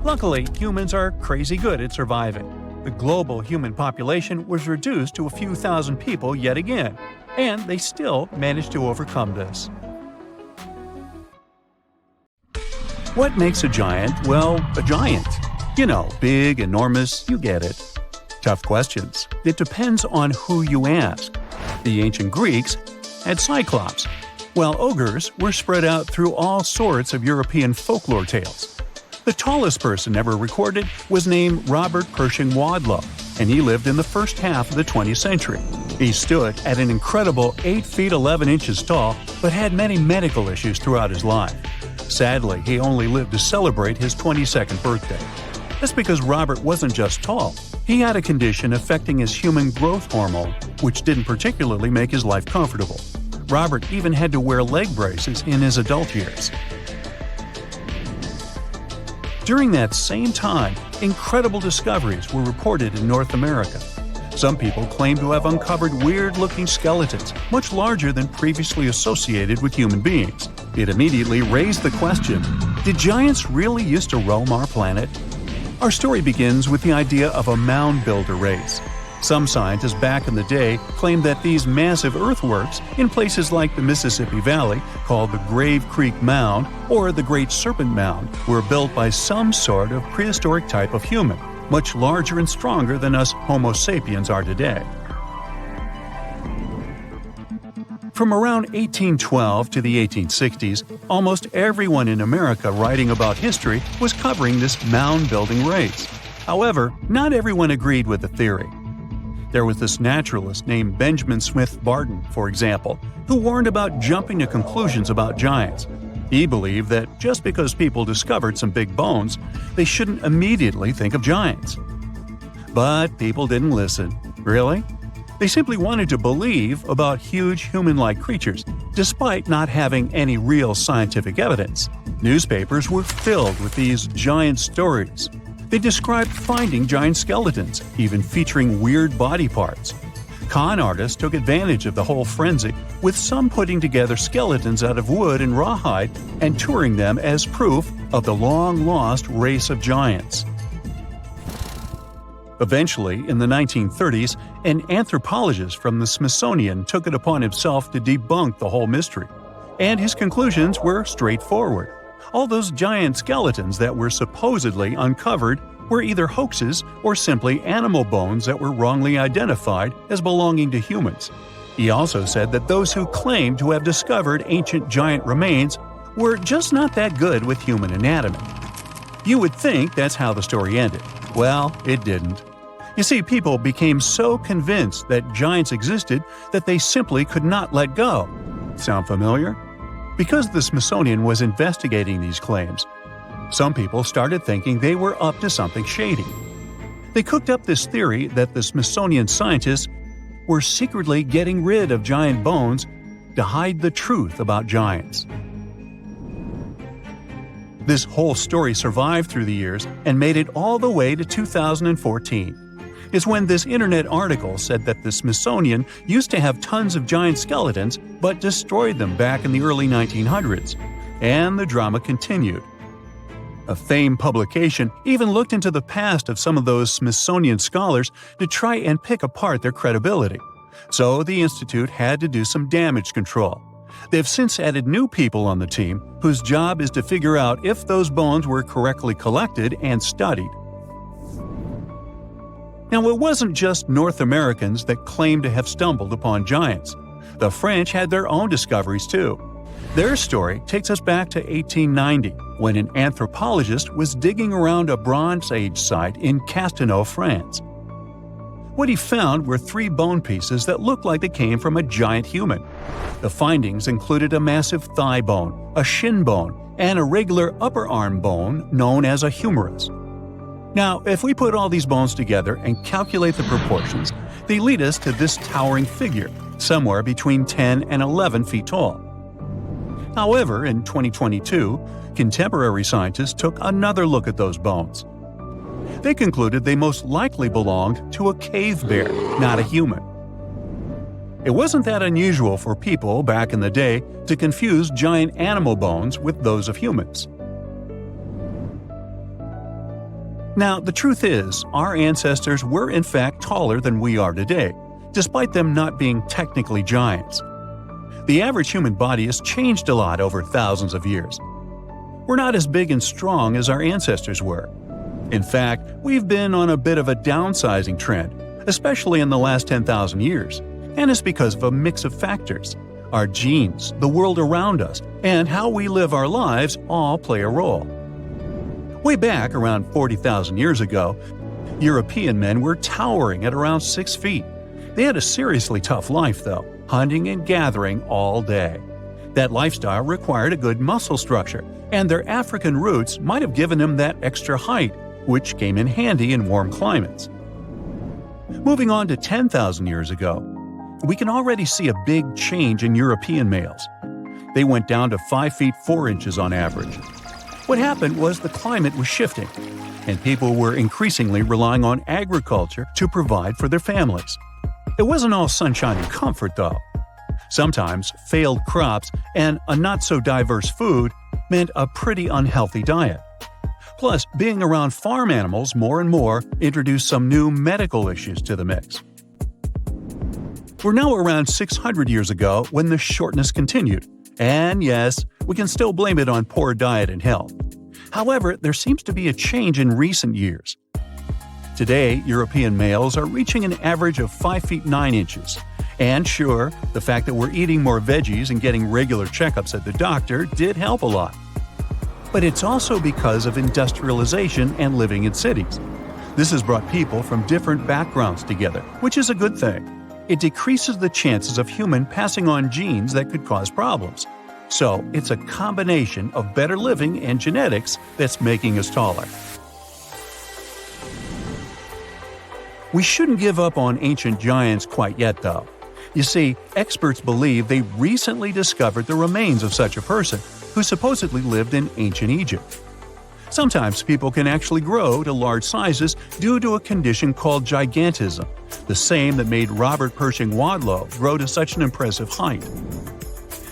S1: Luckily, humans are crazy good at surviving. The global human population was reduced to a few thousand people yet again, and they still managed to overcome this. What makes a giant, well, a giant? You know, big, enormous, you get it. Tough questions. It depends on who you ask. The ancient Greeks had cyclops, while ogres were spread out through all sorts of European folklore tales. The tallest person ever recorded was named Robert Pershing Wadlow, and he lived in the first half of the 20th century. He stood at an incredible 8 feet 11 inches tall, but had many medical issues throughout his life. Sadly, he only lived to celebrate his 22nd birthday. That's because Robert wasn't just tall. He had a condition affecting his human growth hormone, which didn't particularly make his life comfortable. Robert even had to wear leg braces in his adult years. During that same time, incredible discoveries were reported in North America. Some people claim to have uncovered weird-looking skeletons, much larger than previously associated with human beings. It immediately raised the question, did giants really used to roam our planet? Our story begins with the idea of a mound builder race. Some scientists back in the day claimed that these massive earthworks in places like the Mississippi Valley, called the Grave Creek Mound or the Great Serpent Mound, were built by some sort of prehistoric type of human, much larger and stronger than us Homo sapiens are today. From around 1812 to the 1860s, almost everyone in America writing about history was covering this mound-building race. However, not everyone agreed with the theory. There was this naturalist named Benjamin Smith Barton, for example, who warned about jumping to conclusions about giants. He believed that just because people discovered some big bones, they shouldn't immediately think of giants. But people didn't listen. Really? They simply wanted to believe about huge human-like creatures, despite not having any real scientific evidence. Newspapers were filled with these giant stories. They described finding giant skeletons, even featuring weird body parts. Con artists took advantage of the whole frenzy, with some putting together skeletons out of wood and rawhide and touring them as proof of the long-lost race of giants. Eventually, in the 1930s, an anthropologist from the Smithsonian took it upon himself to debunk the whole mystery. And his conclusions were straightforward. All those giant skeletons that were supposedly uncovered were either hoaxes or simply animal bones that were wrongly identified as belonging to humans. He also said that those who claimed to have discovered ancient giant remains were just not that good with human anatomy. You would think that's how the story ended. Well, it didn't. You see, people became so convinced that giants existed that they simply could not let go. Sound familiar? Because the Smithsonian was investigating these claims, some people started thinking they were up to something shady. They cooked up this theory that the Smithsonian scientists were secretly getting rid of giant bones to hide the truth about giants. This whole story survived through the years and made it all the way to 2014. Is when this internet article said that the Smithsonian used to have tons of giant skeletons but destroyed them back in the early 1900s. And the drama continued. A famed publication even looked into the past of some of those Smithsonian scholars to try and pick apart their credibility. So the institute had to do some damage control. They've since added new people on the team whose job is to figure out if those bones were correctly collected and studied. Now, it wasn't just North Americans that claimed to have stumbled upon giants. The French had their own discoveries too. Their story takes us back to 1890, when an anthropologist was digging around a Bronze Age site in Castelnau, France. What he found were 3 bone pieces that looked like they came from a giant human. The findings included a massive thigh bone, a shin bone, and a regular upper arm bone known as a humerus. Now, if we put all these bones together and calculate the proportions, they lead us to this towering figure, somewhere between 10 and 11 feet tall. However, in 2022, contemporary scientists took another look at those bones. They concluded they most likely belonged to a cave bear, not a human. It wasn't that unusual for people back in the day to confuse giant animal bones with those of humans. Now, the truth is, our ancestors were in fact taller than we are today, despite them not being technically giants. The average human body has changed a lot over thousands of years. We're not as big and strong as our ancestors were. In fact, we've been on a bit of a downsizing trend, especially in the last 10,000 years, and it's because of a mix of factors. Our genes, the world around us, and how we live our lives all play a role. Way back around 40,000 years ago, European men were towering at around 6 feet. They had a seriously tough life, though, hunting and gathering all day. That lifestyle required a good muscle structure, and their African roots might have given them that extra height, which came in handy in warm climates. Moving on to 10,000 years ago, we can already see a big change in European males. They went down to 5 feet 4 inches on average. What happened was the climate was shifting, and people were increasingly relying on agriculture to provide for their families. It wasn't all sunshine and comfort, though. Sometimes failed crops and a not-so-diverse food meant a pretty unhealthy diet. Plus, being around farm animals more and more introduced some new medical issues to the mix. We're now around 600 years ago when the shortness continued. And yes, we can still blame it on poor diet and health. However, there seems to be a change in recent years. Today, European males are reaching an average of 5 feet 9 inches. And sure, the fact that we're eating more veggies and getting regular checkups at the doctor did help a lot. But it's also because of industrialization and living in cities. This has brought people from different backgrounds together, which is a good thing. It decreases the chances of human passing on genes that could cause problems. So, it's a combination of better living and genetics that's making us taller. We shouldn't give up on ancient giants quite yet, though. You see, experts believe they recently discovered the remains of such a person who supposedly lived in ancient Egypt. Sometimes people can actually grow to large sizes due to a condition called gigantism, the same that made Robert Pershing Wadlow grow to such an impressive height.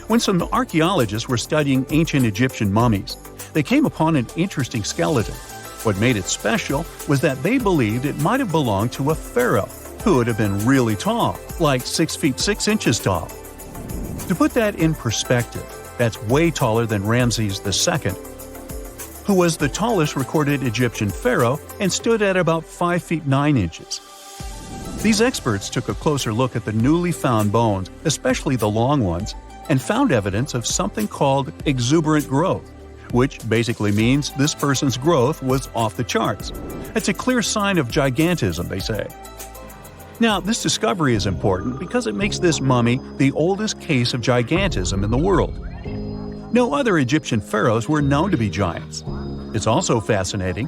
S1: When some archaeologists were studying ancient Egyptian mummies, they came upon an interesting skeleton. What made it special was that they believed it might have belonged to a pharaoh, who would have been really tall, like 6 feet 6 inches tall. To put that in perspective, that's way taller than Ramses II, who was the tallest recorded Egyptian pharaoh and stood at about 5 feet 9 inches. These experts took a closer look at the newly found bones, especially the long ones, and found evidence of something called exuberant growth, which basically means this person's growth was off the charts. It's a clear sign of gigantism, they say. Now, this discovery is important because it makes this mummy the oldest case of gigantism in the world. No other Egyptian pharaohs were known to be giants. It's also fascinating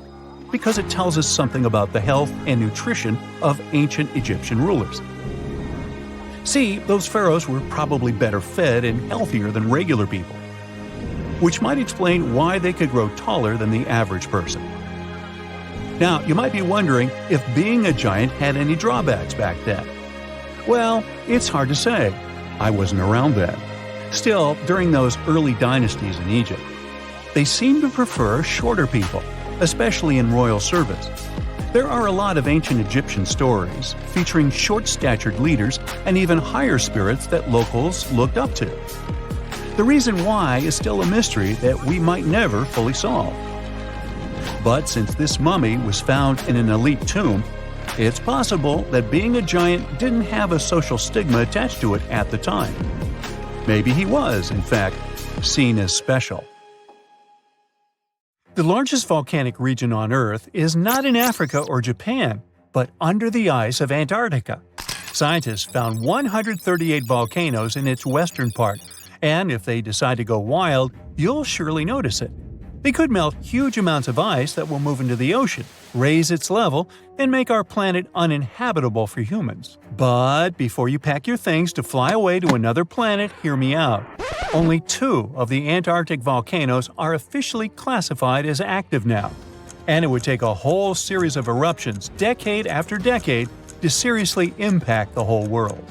S1: because it tells us something about the health and nutrition of ancient Egyptian rulers. See, those pharaohs were probably better fed and healthier than regular people, which might explain why they could grow taller than the average person. Now, you might be wondering if being a giant had any drawbacks back then. Well, it's hard to say. I wasn't around then. Still, during those early dynasties in Egypt, They seem to prefer shorter people, especially in royal service. There are a lot of ancient Egyptian stories featuring short-statured leaders and even higher spirits that locals looked up to. The reason why is still a mystery that we might never fully solve. But since this mummy was found in an elite tomb, it's possible that being a giant didn't have a social stigma attached to it at the time. Maybe he was, in fact, seen as special. The largest volcanic region on Earth is not in Africa or Japan, but under the ice of Antarctica. Scientists found 138 volcanoes in its western part, and if they decide to go wild, you'll surely notice it. They could melt huge amounts of ice that will move into the ocean, raise its level, and make our planet uninhabitable for humans. But before you pack your things to fly away to another planet, hear me out. Only 2 of the Antarctic volcanoes are officially classified as active now, and it would take a whole series of eruptions, decade after decade, to seriously impact the whole world.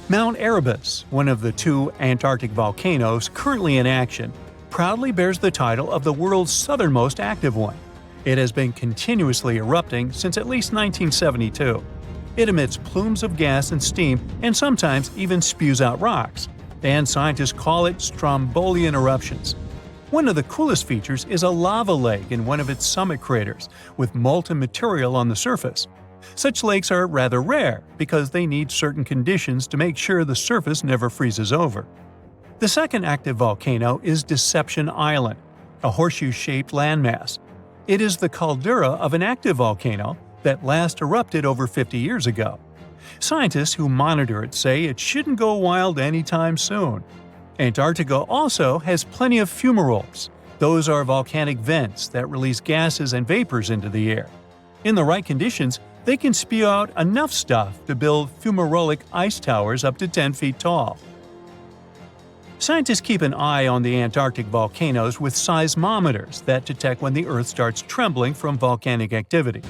S1: Mount Erebus, one of the 2 Antarctic volcanoes currently in action, proudly bears the title of the world's southernmost active one. It has been continuously erupting since at least 1972. It emits plumes of gas and steam and sometimes even spews out rocks, and scientists call it Strombolian eruptions. One of the coolest features is a lava lake in one of its summit craters, with molten material on the surface. Such lakes are rather rare because they need certain conditions to make sure the surface never freezes over. The second active volcano is Deception Island, a horseshoe-shaped landmass. It is the caldera of an active volcano that last erupted over 50 years ago. Scientists who monitor it say it shouldn't go wild anytime soon. Antarctica also has plenty of fumaroles. Those are volcanic vents that release gases and vapors into the air. In the right conditions, they can spew out enough stuff to build fumarolic ice towers up to 10 feet tall. Scientists keep an eye on the Antarctic volcanoes with seismometers that detect when the Earth starts trembling from volcanic activity.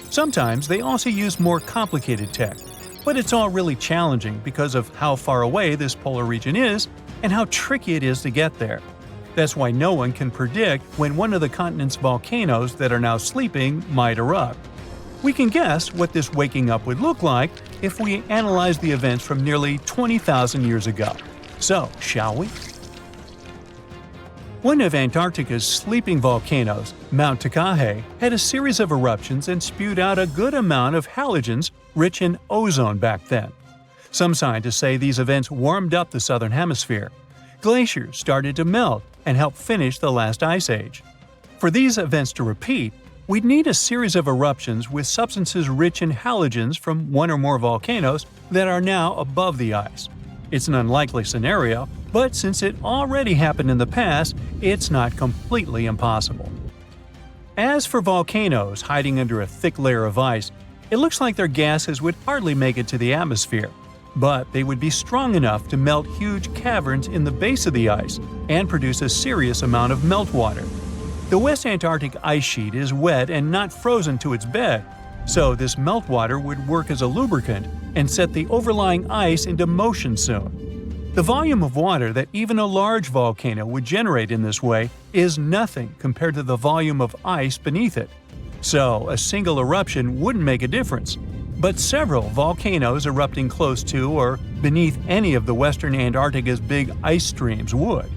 S1: Sometimes they also use more complicated tech, but it's all really challenging because of how far away this polar region is and how tricky it is to get there. That's why no one can predict when one of the continent's volcanoes that are now sleeping might erupt. We can guess what this waking up would look like if we analyze the events from nearly 20,000 years ago. So, shall we? One of Antarctica's sleeping volcanoes, Mount Takahe, had a series of eruptions and spewed out a good amount of halogens rich in ozone back then. Some scientists say these events warmed up the southern hemisphere. Glaciers started to melt and help finish the last ice age. For these events to repeat, we'd need a series of eruptions with substances rich in halogens from one or more volcanoes that are now above the ice. It's an unlikely scenario, but since it already happened in the past, it's not completely impossible. As for volcanoes hiding under a thick layer of ice, it looks like their gases would hardly make it to the atmosphere, but they would be strong enough to melt huge caverns in the base of the ice and produce a serious amount of meltwater. The West Antarctic ice sheet is wet and not frozen to its bed, so this meltwater would work as a lubricant and set the overlying ice into motion soon. The volume of water that even a large volcano would generate in this way is nothing compared to the volume of ice beneath it. So a single eruption wouldn't make a difference. But several volcanoes erupting close to or beneath any of the western Antarctica's big ice streams would.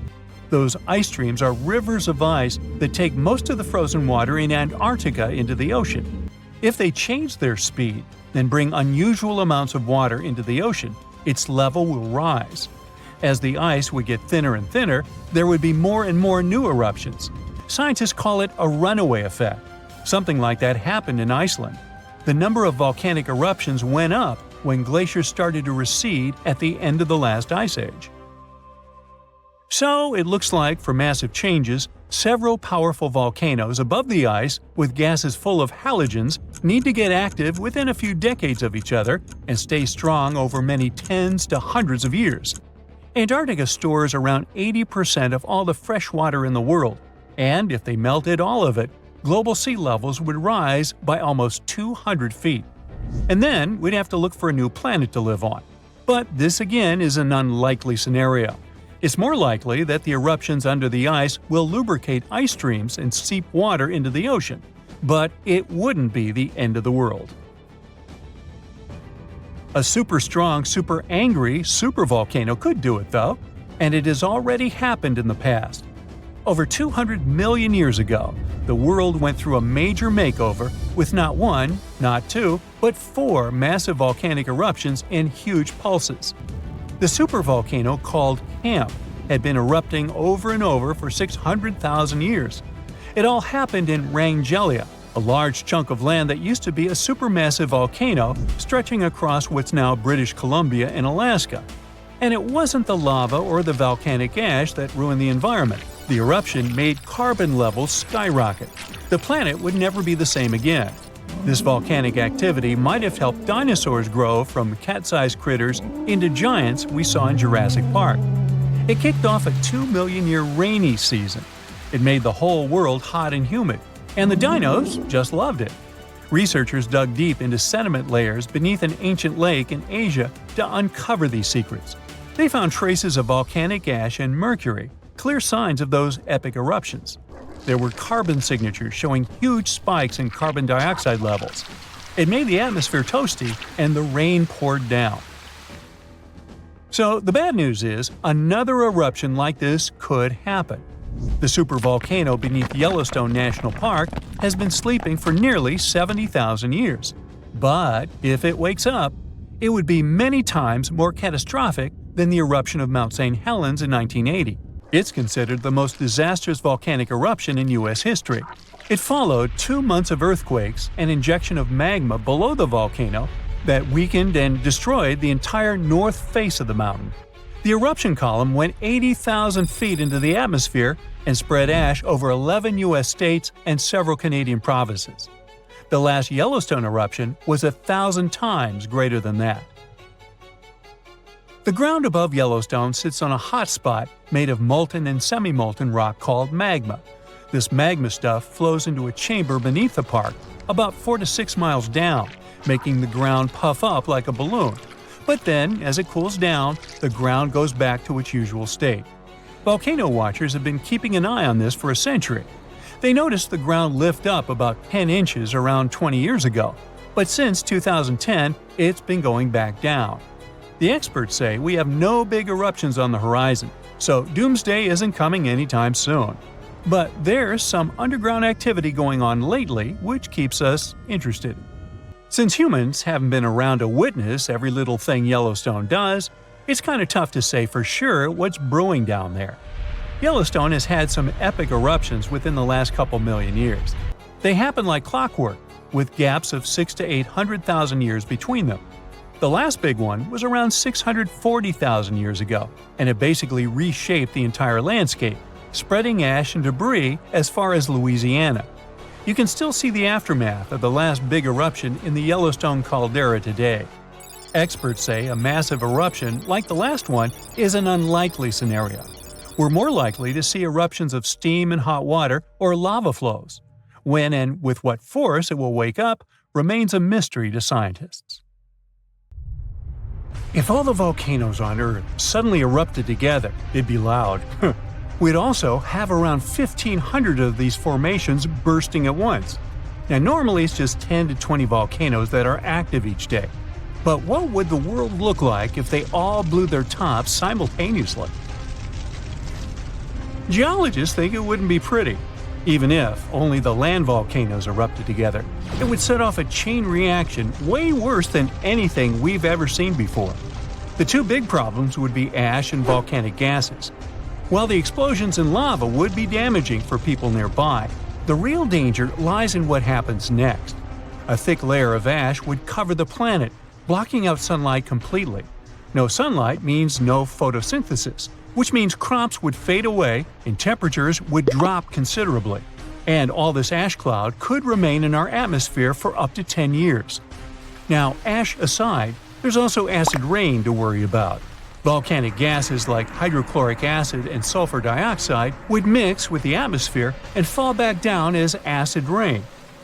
S1: Those ice streams are rivers of ice that take most of the frozen water in Antarctica into the ocean. If they change their speed and bring unusual amounts of water into the ocean, its level will rise. As the ice would get thinner and thinner, there would be more and more new eruptions. Scientists call it a runaway effect. Something like that happened in Iceland. The number of volcanic eruptions went up when glaciers started to recede at the end of the last ice age. So it looks like, for massive changes, several powerful volcanoes above the ice with gases full of halogens need to get active within a few decades of each other and stay strong over many tens to hundreds of years. Antarctica stores around 80% of all the fresh water in the world, and if they melted all of it, global sea levels would rise by almost 200 feet. And then we'd have to look for a new planet to live on. But this again is an unlikely scenario. It's more likely that the eruptions under the ice will lubricate ice streams and seep water into the ocean, but it wouldn't be the end of the world. A super strong, super angry supervolcano could do it though, and it has already happened in the past. Over 200 million years ago, the world went through a major makeover with not one, not two, but 4 massive volcanic eruptions in huge pulses. The supervolcano called Camp had been erupting over and over for 600,000 years. It all happened in Wrangell, a large chunk of land that used to be a supermassive volcano stretching across what's now British Columbia and Alaska. And it wasn't the lava or the volcanic ash that ruined the environment. The eruption made carbon levels skyrocket. The planet would never be the same again. This volcanic activity might have helped dinosaurs grow from cat-sized critters into giants we saw in Jurassic Park. It kicked off a 2-million-year rainy season. It made the whole world hot and humid, and the dinos just loved it. Researchers dug deep into sediment layers beneath an ancient lake in Asia to uncover these secrets. They found traces of volcanic ash and mercury, clear signs of those epic eruptions. There were carbon signatures showing huge spikes in carbon dioxide levels. It made the atmosphere toasty, and the rain poured down. So the bad news is, another eruption like this could happen. The supervolcano beneath Yellowstone National Park has been sleeping for nearly 70,000 years. But if it wakes up, it would be many times more catastrophic than the eruption of Mount St. Helens in 1980. It's considered the most disastrous volcanic eruption in U.S. history. It followed 2 months of earthquakes and injection of magma below the volcano that weakened and destroyed the entire north face of the mountain. The eruption column went 80,000 feet into the atmosphere and spread ash over 11 U.S. states and several Canadian provinces. The last Yellowstone eruption was 1,000 times greater than that. The ground above Yellowstone sits on a hot spot made of molten and semi-molten rock called magma. This magma stuff flows into a chamber beneath the park, about 4 to 6 miles down, making the ground puff up like a balloon. But then, as it cools down, the ground goes back to its usual state. Volcano watchers have been keeping an eye on this for a century. They noticed the ground lift up about 10 inches around 20 years ago, but since 2010, it's been going back down. The experts say we have no big eruptions on the horizon, so doomsday isn't coming anytime soon. But there's some underground activity going on lately which keeps us interested. Since humans haven't been around to witness every little thing Yellowstone does, it's kind of tough to say for sure what's brewing down there. Yellowstone has had some epic eruptions within the last couple million years. They happen like clockwork, with gaps of 600,000 to 800,000 years between them. The last big one was around 640,000 years ago, and it basically reshaped the entire landscape, spreading ash and debris as far as Louisiana. You can still see the aftermath of the last big eruption in the Yellowstone caldera today. Experts say a massive eruption like the last one is an unlikely scenario. We're more likely to see eruptions of steam and hot water or lava flows. When and with what force it will wake up remains a mystery to scientists. If all the volcanoes on Earth suddenly erupted together, it'd be loud. We'd also have around 1,500 of these formations bursting at once. Now normally it's just 10 to 20 volcanoes that are active each day. But what would the world look like if they all blew their tops simultaneously? Geologists think it wouldn't be pretty. Even if only the land volcanoes erupted together, it would set off a chain reaction way worse than anything we've ever seen before. The 2 big problems would be ash and volcanic gases. While the explosions in lava would be damaging for people nearby, the real danger lies in what happens next. A thick layer of ash would cover the planet, blocking out sunlight completely. No sunlight means no photosynthesis, which means crops would fade away and temperatures would drop considerably. And all this ash cloud could remain in our atmosphere for up to 10 years. Now, ash aside, there's also acid rain to worry about. Volcanic gases like hydrochloric acid and sulfur dioxide would mix with the atmosphere and fall back down as acid rain.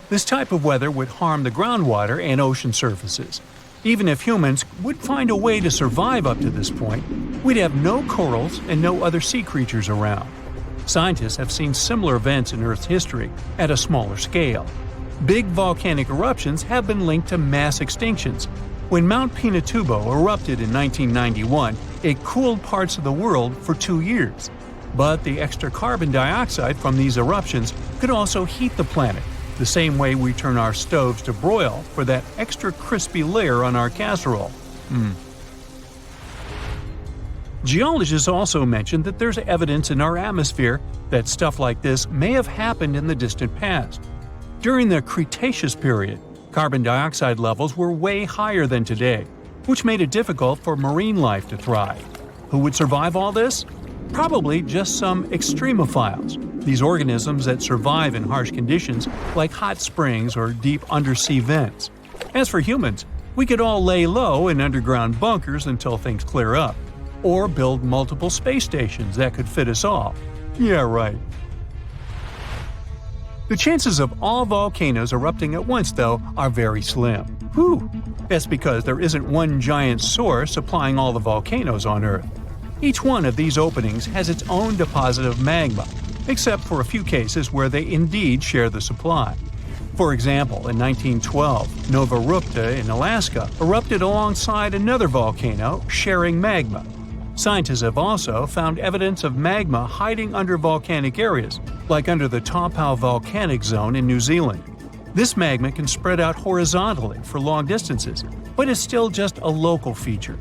S1: This type of weather would harm the groundwater and ocean surfaces. Even if humans would find a way to survive up to this point, we'd have no corals and no other sea creatures around. Scientists have seen similar events in Earth's history at a smaller scale. Big volcanic eruptions have been linked to mass extinctions. When Mount Pinatubo erupted in 1991, it cooled parts of the world for 2 years. But the extra carbon dioxide from these eruptions could also heat the planet, the same way we turn our stoves to broil for that extra crispy layer on our casserole. Geologists also mentioned that there's evidence in our atmosphere that stuff like this may have happened in the distant past. During the Cretaceous period, carbon dioxide levels were way higher than today, which made it difficult for marine life to thrive. Who would survive all this? Probably just some extremophiles, these organisms that survive in harsh conditions like hot springs or deep undersea vents. As for humans, we could all lay low in underground bunkers until things clear up, or build multiple space stations that could fit us all. Yeah, right. The chances of all volcanoes erupting at once, though, are very slim. Whew! That's because there isn't one giant source supplying all the volcanoes on Earth. Each one of these openings has its own deposit of magma, except for a few cases where they indeed share the supply. For example, in 1912, Nova Rupta in Alaska erupted alongside another volcano sharing magma. Scientists have also found evidence of magma hiding under volcanic areas, like under the Toba volcanic zone in New Zealand. This magma can spread out horizontally for long distances, but is still just a local feature.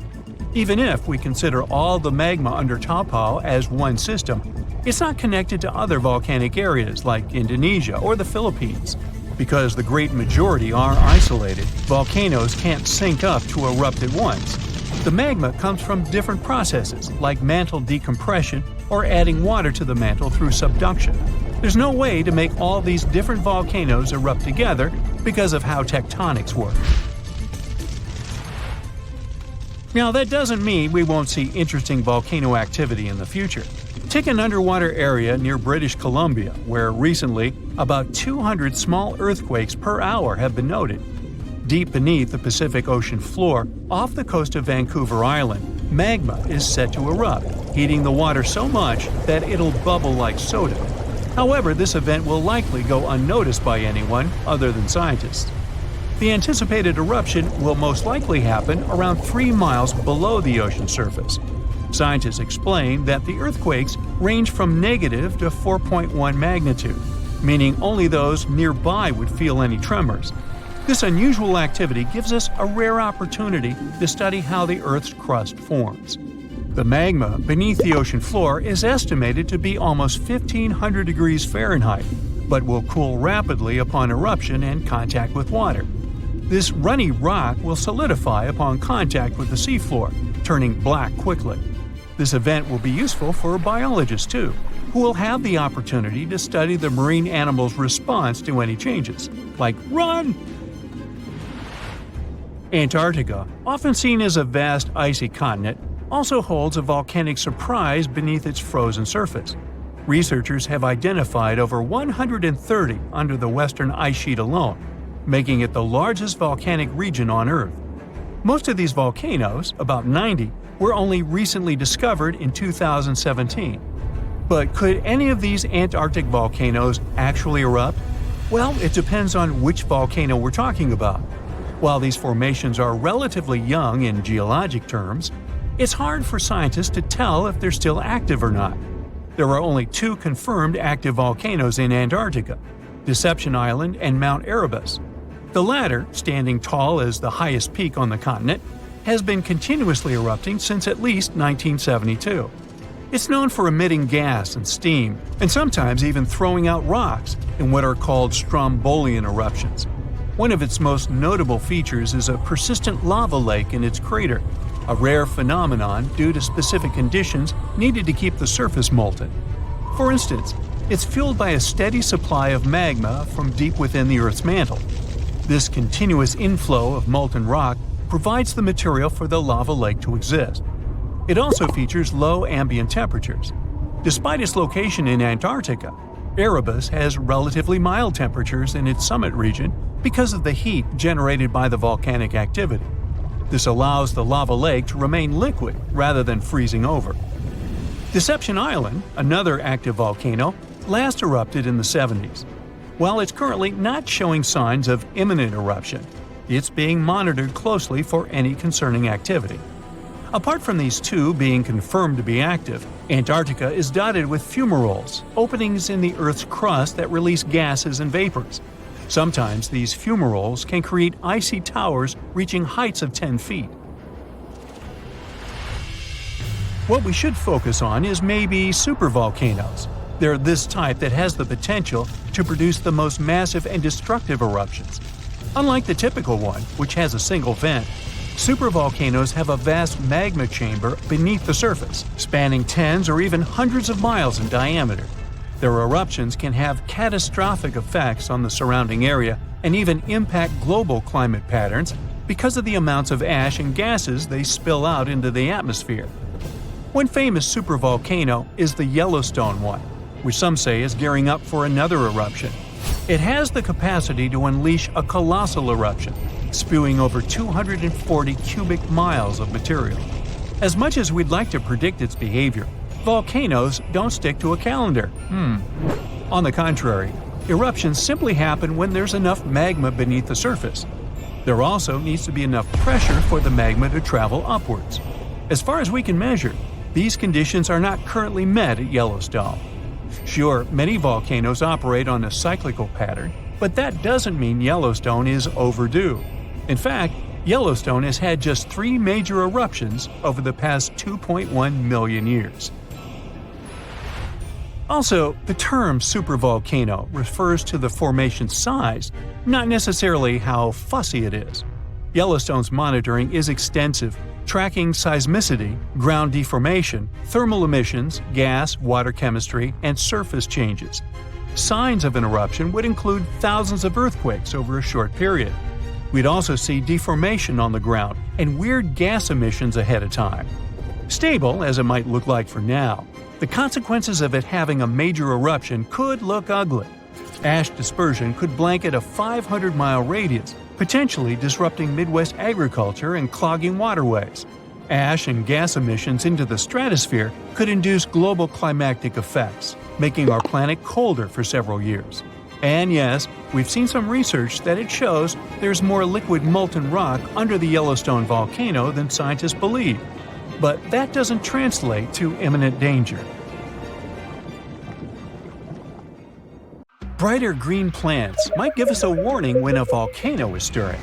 S1: Even if we consider all the magma under Toba as one system, it's not connected to other volcanic areas like Indonesia or the Philippines. Because the great majority are isolated, volcanoes can't sync up to erupt at once. The magma comes from different processes, like mantle decompression or adding water to the mantle through subduction. There's no way to make all these different volcanoes erupt together because of how tectonics work. Now, that doesn't mean we won't see interesting volcano activity in the future. Take an underwater area near British Columbia, where recently about 200 small earthquakes per hour have been noted. Deep beneath the Pacific Ocean floor, off the coast of Vancouver Island, magma is set to erupt, heating the water so much that it'll bubble like soda. However, this event will likely go unnoticed by anyone other than scientists. The anticipated eruption will most likely happen around 3 miles below the ocean surface. Scientists explain that the earthquakes range from negative to 4.1 magnitude, meaning only those nearby would feel any tremors. This unusual activity gives us a rare opportunity to study how the Earth's crust forms. The magma beneath the ocean floor is estimated to be almost 1,500 degrees Fahrenheit, but will cool rapidly upon eruption and contact with water. This runny rock will solidify upon contact with the seafloor, turning black quickly. This event will be useful for biologists too, who will have the opportunity to study the marine animals' response to any changes, like run! Antarctica, often seen as a vast icy continent, also holds a volcanic surprise beneath its frozen surface. Researchers have identified over 130 under the western ice sheet alone, making it the largest volcanic region on Earth. Most of these volcanoes, about 90, were only recently discovered in 2017. But could any of these Antarctic volcanoes actually erupt? Well, it depends on which volcano we're talking about. While these formations are relatively young in geologic terms, it's hard for scientists to tell if they're still active or not. There are only 2 confirmed active volcanoes in Antarctica, Deception Island and Mount Erebus. The latter, standing tall as the highest peak on the continent, has been continuously erupting since at least 1972. It's known for emitting gas and steam, and sometimes even throwing out rocks in what are called strombolian eruptions. One of its most notable features is a persistent lava lake in its crater, a rare phenomenon due to specific conditions needed to keep the surface molten. For instance, it's fueled by a steady supply of magma from deep within the Earth's mantle. This continuous inflow of molten rock provides the material for the lava lake to exist. It also features low ambient temperatures. Despite its location in Antarctica, Erebus has relatively mild temperatures in its summit region because of the heat generated by the volcanic activity. This allows the lava lake to remain liquid rather than freezing over. Deception Island, another active volcano, last erupted in the 70s. While it's currently not showing signs of imminent eruption, it's being monitored closely for any concerning activity. Apart from these two being confirmed to be active, Antarctica is dotted with fumaroles, openings in the Earth's crust that release gases and vapors. Sometimes these fumaroles can create icy towers reaching heights of 10 feet. What we should focus on is maybe supervolcanoes. They're this type that has the potential to produce the most massive and destructive eruptions. Unlike the typical one, which has a single vent, supervolcanoes have a vast magma chamber beneath the surface, spanning tens or even hundreds of miles in diameter. Their eruptions can have catastrophic effects on the surrounding area and even impact global climate patterns because of the amounts of ash and gases they spill out into the atmosphere. One famous supervolcano is the Yellowstone one, which some say is gearing up for another eruption. It has the capacity to unleash a colossal eruption, spewing over 240 cubic miles of material. As much as we'd like to predict its behavior, volcanoes don't stick to a calendar. On the contrary, eruptions simply happen when there's enough magma beneath the surface. There also needs to be enough pressure for the magma to travel upwards. As far as we can measure, these conditions are not currently met at Yellowstone. Sure, many volcanoes operate on a cyclical pattern, but that doesn't mean Yellowstone is overdue. In fact, Yellowstone has had just 3 major eruptions over the past 2.1 million years. Also, the term supervolcano refers to the formation's size, not necessarily how fussy it is. Yellowstone's monitoring is extensive, tracking seismicity, ground deformation, thermal emissions, gas, water chemistry, and surface changes. Signs of an eruption would include thousands of earthquakes over a short period. We'd also see deformation on the ground and weird gas emissions ahead of time. Stable, as it might look like for now, the consequences of it having a major eruption could look ugly. Ash dispersion could blanket a 500-mile radius, potentially disrupting Midwest agriculture and clogging waterways. Ash and gas emissions into the stratosphere could induce global climatic effects, making our planet colder for several years. And yes, we've seen some research that it shows there's more liquid molten rock under the Yellowstone volcano than scientists believe. But that doesn't translate to imminent danger. Brighter green plants might give us a warning when a volcano is stirring.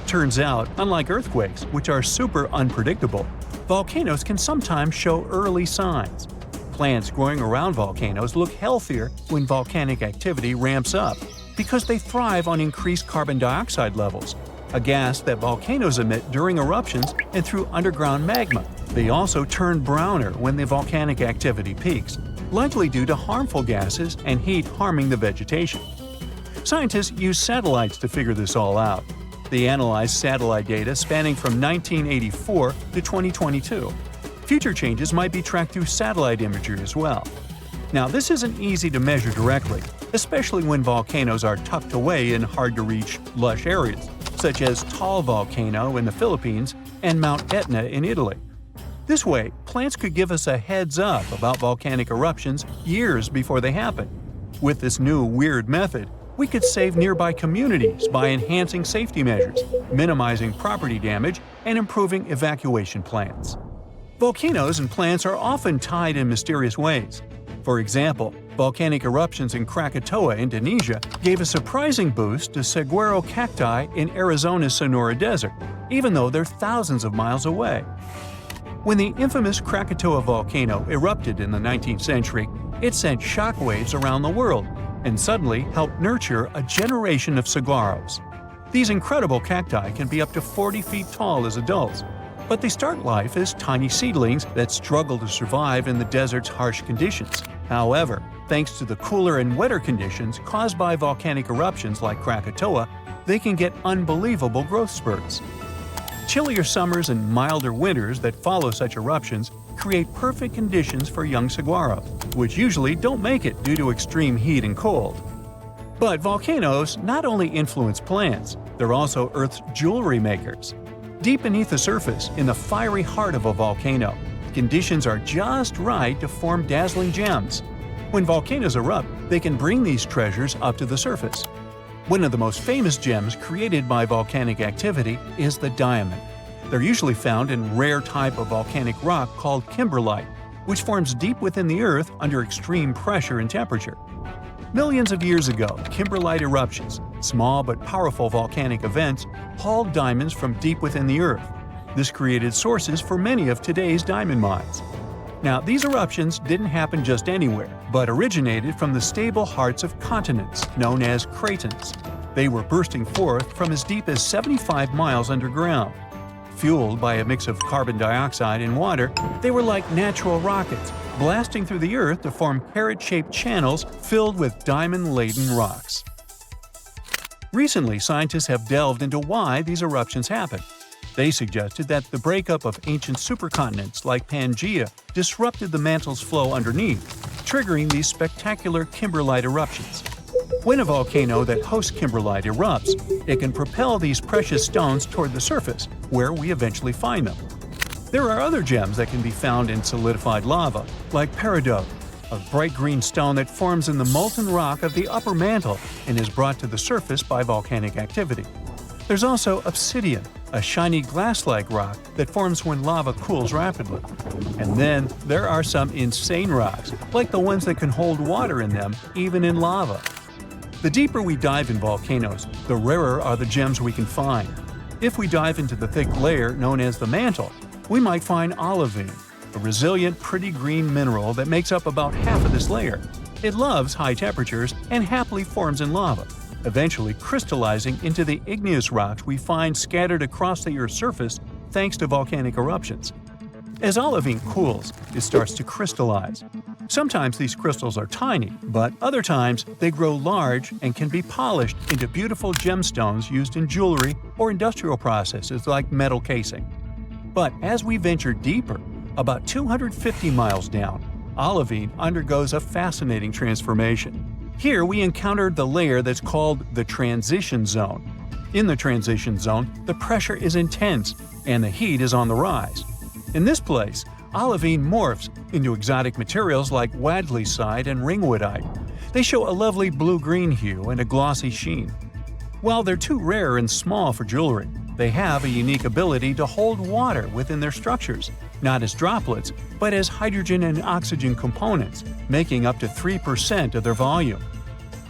S1: Turns out, unlike earthquakes, which are super unpredictable, volcanoes can sometimes show early signs. Plants growing around volcanoes look healthier when volcanic activity ramps up because they thrive on increased carbon dioxide levels, a gas that volcanoes emit during eruptions and through underground magma. They also turn browner when the volcanic activity peaks, likely due to harmful gases and heat harming the vegetation. Scientists use satellites to figure this all out. They analyzed satellite data spanning from 1984 to 2022. Future changes might be tracked through satellite imagery as well. Now, this isn't easy to measure directly, especially when volcanoes are tucked away in hard-to-reach, lush areas, such as Taal Volcano in the Philippines and Mount Etna in Italy. This way, plants could give us a heads up about volcanic eruptions years before they happen. With this new weird method, we could save nearby communities by enhancing safety measures, minimizing property damage, and improving evacuation plans. Volcanoes and plants are often tied in mysterious ways. For example, volcanic eruptions in Krakatoa, Indonesia, gave a surprising boost to saguaro cacti in Arizona's Sonora Desert, even though they're thousands of miles away. When the infamous Krakatoa volcano erupted in the 19th century, it sent shockwaves around the world and suddenly helped nurture a generation of saguaros. These incredible cacti can be up to 40 feet tall as adults, but they start life as tiny seedlings that struggle to survive in the desert's harsh conditions. However, thanks to the cooler and wetter conditions caused by volcanic eruptions like Krakatoa, they can get unbelievable growth spurts. Chillier summers and milder winters that follow such eruptions create perfect conditions for young saguaro, which usually don't make it due to extreme heat and cold. But volcanoes not only influence plants, they're also Earth's jewelry makers. Deep beneath the surface, in the fiery heart of a volcano, conditions are just right to form dazzling gems. When volcanoes erupt, they can bring these treasures up to the surface. One of the most famous gems created by volcanic activity is the diamond. They're usually found in rare type of volcanic rock called kimberlite, which forms deep within the earth under extreme pressure and temperature. Millions of years ago, kimberlite eruptions, small but powerful volcanic events, hauled diamonds from deep within the earth. This created sources for many of today's diamond mines. Now, these eruptions didn't happen just anywhere, but originated from the stable hearts of continents, known as cratons. They were bursting forth from as deep as 75 miles underground. Fueled by a mix of carbon dioxide and water, they were like natural rockets, blasting through the earth to form carrot-shaped channels filled with diamond-laden rocks. Recently, scientists have delved into why these eruptions happen. They suggested that the breakup of ancient supercontinents like Pangaea disrupted the mantle's flow underneath, triggering these spectacular kimberlite eruptions. When a volcano that hosts kimberlite erupts, it can propel these precious stones toward the surface, where we eventually find them. There are other gems that can be found in solidified lava, like peridot, a bright green stone that forms in the molten rock of the upper mantle and is brought to the surface by volcanic activity. There's also obsidian, a shiny glass-like rock that forms when lava cools rapidly. And then there are some insane rocks, like the ones that can hold water in them, even in lava. The deeper we dive in volcanoes, the rarer are the gems we can find. If we dive into the thick layer known as the mantle, we might find olivine, a resilient, pretty green mineral that makes up about half of this layer. It loves high temperatures and happily forms in lava, eventually crystallizing into the igneous rocks we find scattered across the Earth's surface thanks to volcanic eruptions. As olivine cools, it starts to crystallize. Sometimes these crystals are tiny, but other times they grow large and can be polished into beautiful gemstones used in jewelry or industrial processes like metal casing. But as we venture deeper, about 250 miles down, olivine undergoes a fascinating transformation. Here we encountered the layer that's called the transition zone. In the transition zone, the pressure is intense and the heat is on the rise. In this place, olivine morphs into exotic materials like wadleysite and ringwoodite. They show a lovely blue-green hue and a glossy sheen. While they're too rare and small for jewelry, they have a unique ability to hold water within their structures, not as droplets, but as hydrogen and oxygen components, making up to 3% of their volume.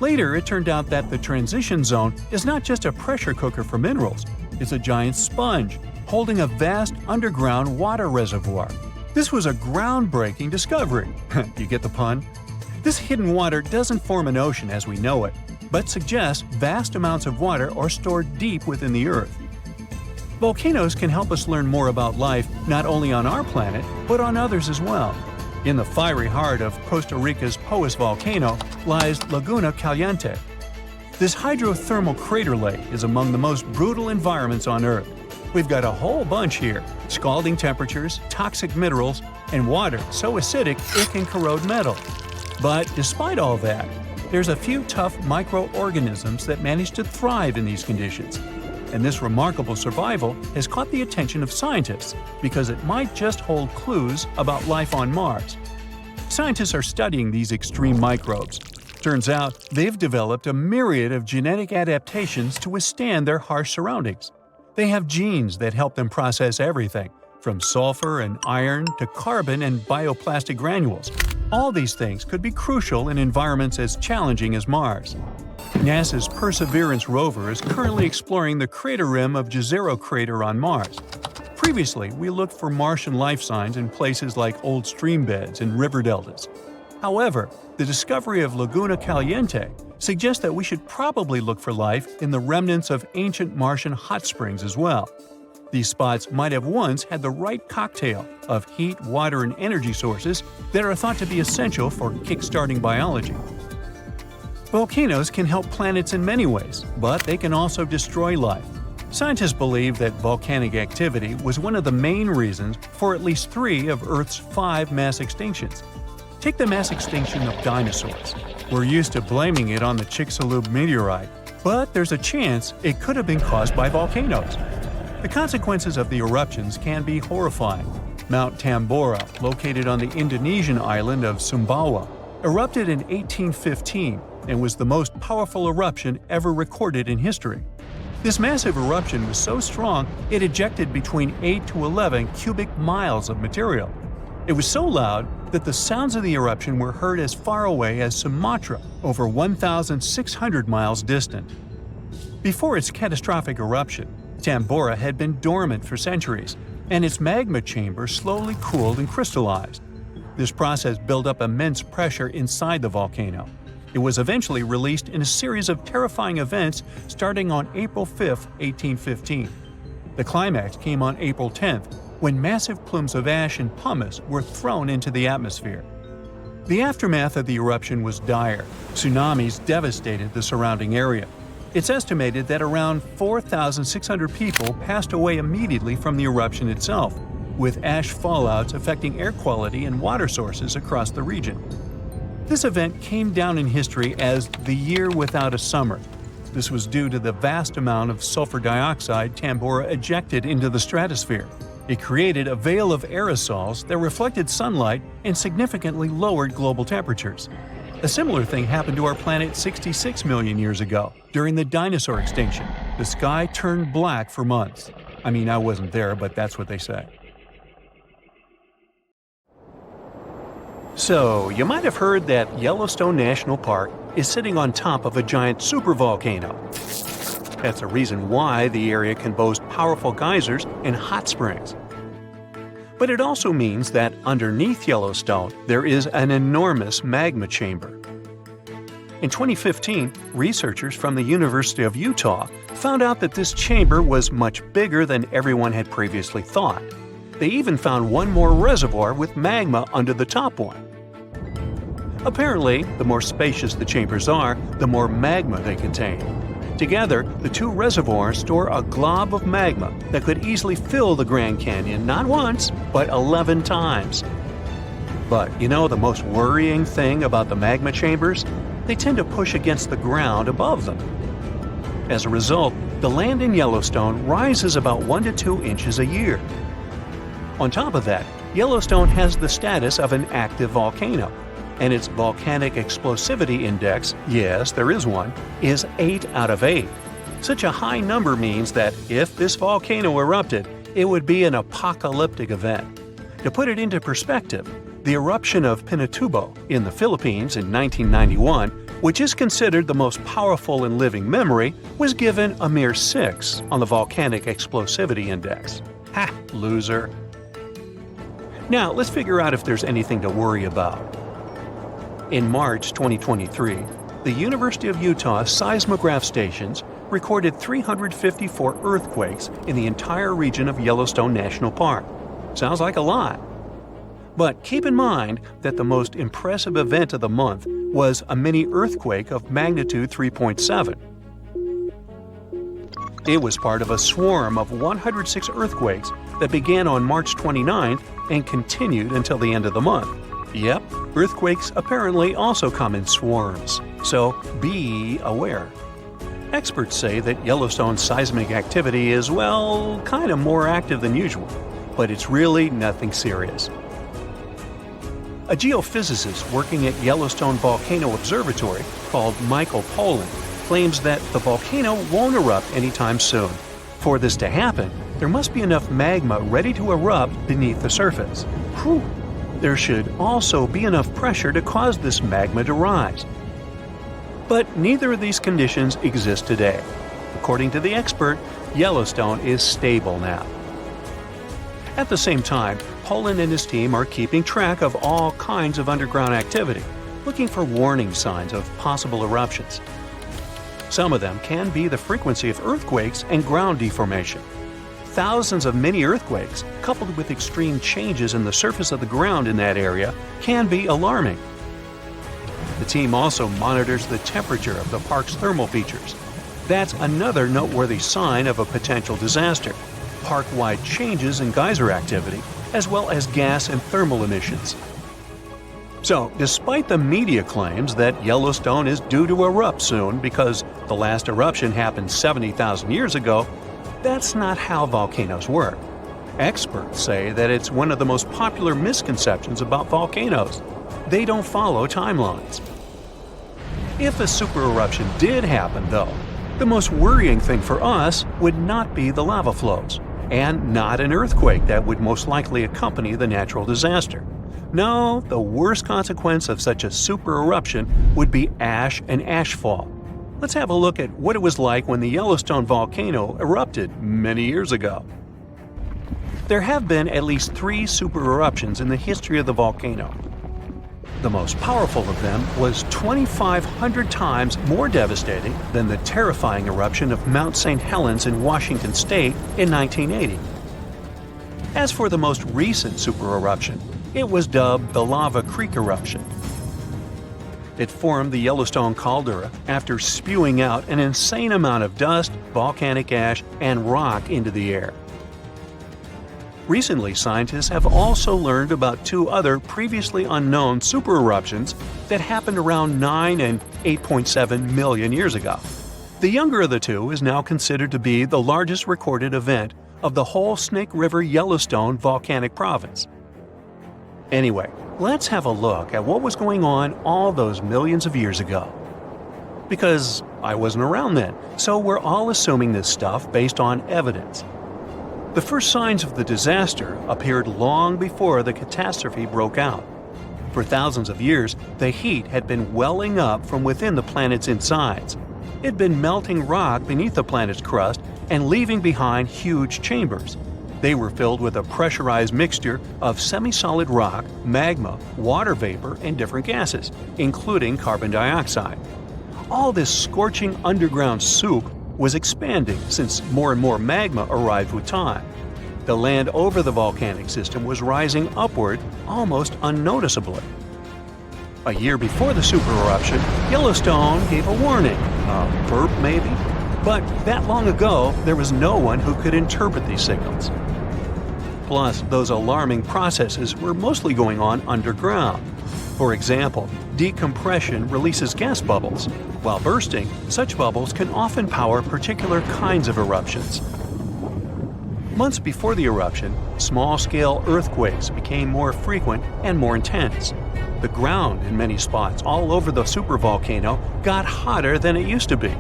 S1: Later, it turned out that the transition zone is not just a pressure cooker for minerals, it's a giant sponge, holding a vast underground water reservoir. This was a groundbreaking discovery. You get the pun? This hidden water doesn't form an ocean as we know it, but suggests vast amounts of water are stored deep within the Earth. Volcanoes can help us learn more about life not only on our planet, but on others as well. In the fiery heart of Costa Rica's Poas volcano lies Laguna Caliente. This hydrothermal crater lake is among the most brutal environments on Earth. We've got a whole bunch here: scalding temperatures, toxic minerals, and water so acidic it can corrode metal. But despite all that, there's a few tough microorganisms that manage to thrive in these conditions. And this remarkable survival has caught the attention of scientists because it might just hold clues about life on Mars. Scientists are studying these extreme microbes. Turns out they've developed a myriad of genetic adaptations to withstand their harsh surroundings. They have genes that help them process everything, from sulfur and iron to carbon and bioplastic granules. All these things could be crucial in environments as challenging as Mars. NASA's Perseverance rover is currently exploring the crater rim of Jezero crater on Mars. Previously, we looked for Martian life signs in places like old stream beds and river deltas. However, the discovery of Laguna Caliente suggests that we should probably look for life in the remnants of ancient Martian hot springs as well. These spots might have once had the right cocktail of heat, water, and energy sources that are thought to be essential for kickstarting biology. Volcanoes can help planets in many ways, but they can also destroy life. Scientists believe that volcanic activity was one of the main reasons for at least 3 of Earth's 5 mass extinctions. Take the mass extinction of dinosaurs. We're used to blaming it on the Chicxulub meteorite, but there's a chance it could have been caused by volcanoes. The consequences of the eruptions can be horrifying. Mount Tambora, located on the Indonesian island of Sumbawa, erupted in 1815 and was the most powerful eruption ever recorded in history. This massive eruption was so strong it ejected between 8 to 11 cubic miles of material. It was so loud that the sounds of the eruption were heard as far away as Sumatra, over 1,600 miles distant. Before its catastrophic eruption, Tambora had been dormant for centuries, and its magma chamber slowly cooled and crystallized. This process built up immense pressure inside the volcano. It was eventually released in a series of terrifying events starting on April 5, 1815. The climax came on April 10th, when massive plumes of ash and pumice were thrown into the atmosphere. The aftermath of the eruption was dire. Tsunamis devastated the surrounding area. It's estimated that around 4,600 people passed away immediately from the eruption itself, with ash fallouts affecting air quality and water sources across the region. This event came down in history as the year without a summer. This was due to the vast amount of sulfur dioxide Tambora ejected into the stratosphere. It created a veil of aerosols that reflected sunlight and significantly lowered global temperatures. A similar thing happened to our planet 66 million years ago, during the dinosaur extinction. The sky turned black for months. I mean, I wasn't there, but that's what they say. So, you might have heard that Yellowstone National Park is sitting on top of a giant supervolcano. That's a reason why the area can boast powerful geysers and hot springs. But it also means that underneath Yellowstone, there is an enormous magma chamber. In 2015, researchers from the University of Utah found out that this chamber was much bigger than everyone had previously thought. They even found one more reservoir with magma under the top one. Apparently, the more spacious the chambers are, the more magma they contain. Together, the two reservoirs store a glob of magma that could easily fill the Grand Canyon not once, but 11 times. But you know the most worrying thing about the magma chambers? They tend to push against the ground above them. As a result, the land in Yellowstone rises about 1 to 2 inches a year. On top of that, Yellowstone has the status of an active volcano, and its volcanic explosivity index, yes, there is one, is 8 out of 8. Such a high number means that if this volcano erupted, it would be an apocalyptic event. To put it into perspective, the eruption of Pinatubo in the Philippines in 1991, which is considered the most powerful in living memory, was given a mere 6 on the volcanic explosivity index. Ha, loser. Now, let's figure out if there's anything to worry about. In March 2023, the University of Utah seismograph stations recorded 354 earthquakes in the entire region of Yellowstone National Park. Sounds like a lot. But keep in mind that the most impressive event of the month was a mini earthquake of magnitude 3.7. It was part of a swarm of 106 earthquakes that began on March 29th and continued until the end of the month. Yep, earthquakes apparently also come in swarms, so be aware. Experts say that Yellowstone's seismic activity is, well, kind of more active than usual, but it's really nothing serious. A geophysicist working at Yellowstone Volcano Observatory called Michael Pollan claims that the volcano won't erupt anytime soon. For this to happen, there must be enough magma ready to erupt beneath the surface. Whew. There should also be enough pressure to cause this magma to rise. But neither of these conditions exist today. According to the expert, Yellowstone is stable now. At the same time, Pollan and his team are keeping track of all kinds of underground activity, looking for warning signs of possible eruptions. Some of them can be the frequency of earthquakes and ground deformation. Thousands of mini earthquakes, coupled with extreme changes in the surface of the ground in that area, can be alarming. The team also monitors the temperature of the park's thermal features. That's another noteworthy sign of a potential disaster. Park-wide changes in geyser activity, as well as gas and thermal emissions. So, despite the media claims that Yellowstone is due to erupt soon because the last eruption happened 70,000 years ago, that's not how volcanoes work. Experts say that it's one of the most popular misconceptions about volcanoes. They don't follow timelines. If a supereruption did happen, though, the most worrying thing for us would not be the lava flows, and not an earthquake that would most likely accompany the natural disaster. No, the worst consequence of such a supereruption would be ash and ashfall. Let's have a look at what it was like when the Yellowstone volcano erupted many years ago. There have been at least 3 supereruptions in the history of the volcano. The most powerful of them was 2,500 times more devastating than the terrifying eruption of Mount St. Helens in Washington state in 1980. As for the most recent supereruption, it was dubbed the Lava Creek eruption. It formed the Yellowstone caldera after spewing out an insane amount of dust, volcanic ash, and rock into the air. Recently, scientists have also learned about 2 other previously unknown supereruptions that happened around 9 and 8.7 million years ago. The younger of the 2 is now considered to be the largest recorded event of the whole Snake River Yellowstone volcanic province. Anyway, let's have a look at what was going on all those millions of years ago. Because I wasn't around then, so we're all assuming this stuff based on evidence. The first signs of the disaster appeared long before the catastrophe broke out. For thousands of years, the heat had been welling up from within the planet's insides. It had been melting rock beneath the planet's crust and leaving behind huge chambers. They were filled with a pressurized mixture of semi-solid rock, magma, water vapor, and different gases, including carbon dioxide. All this scorching underground soup was expanding since more and more magma arrived with time. The land over the volcanic system was rising upward almost unnoticeably. A year before the supereruption, Yellowstone gave a warning, a burp maybe, but that long ago there was no one who could interpret these signals. Plus, those alarming processes were mostly going on underground. For example, decompression releases gas bubbles. While bursting, such bubbles can often power particular kinds of eruptions. Months before the eruption, small-scale earthquakes became more frequent and more intense. The ground in many spots all over the supervolcano got hotter than it used to be.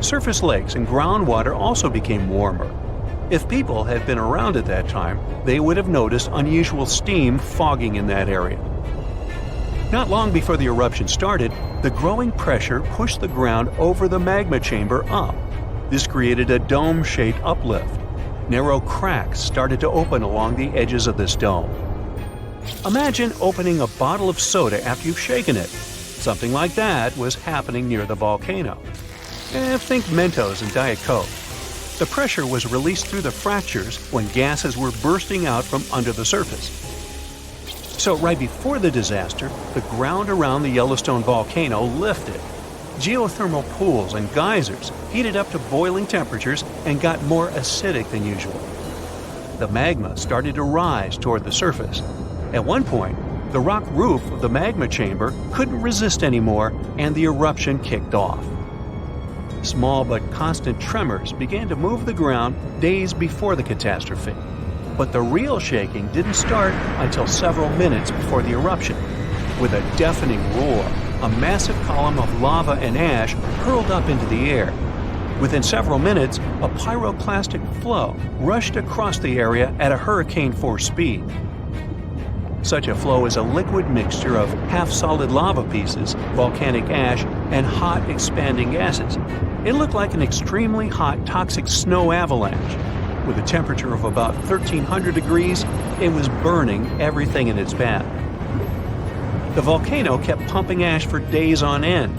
S1: Surface lakes and groundwater also became warmer. If people had been around at that time, they would have noticed unusual steam fogging in that area. Not long before the eruption started, the growing pressure pushed the ground over the magma chamber up. This created a dome-shaped uplift. Narrow cracks started to open along the edges of this dome. Imagine opening a bottle of soda after you've shaken it. Something like that was happening near the volcano. Think Mentos and Diet Coke. The pressure was released through the fractures when gases were bursting out from under the surface. So right before the disaster, the ground around the Yellowstone volcano lifted. Geothermal pools and geysers heated up to boiling temperatures and got more acidic than usual. The magma started to rise toward the surface. At one point, the rock roof of the magma chamber couldn't resist anymore, and the eruption kicked off. Small but constant tremors began to move the ground days before the catastrophe. But the real shaking didn't start until several minutes before the eruption. With a deafening roar, a massive column of lava and ash hurled up into the air. Within several minutes, a pyroclastic flow rushed across the area at a hurricane-force speed. Such a flow is a liquid mixture of half-solid lava pieces, volcanic ash, and hot expanding gases. It looked like an extremely hot toxic snow avalanche. With a temperature of about 1,300 degrees, it was burning everything in its path. The volcano kept pumping ash for days on end.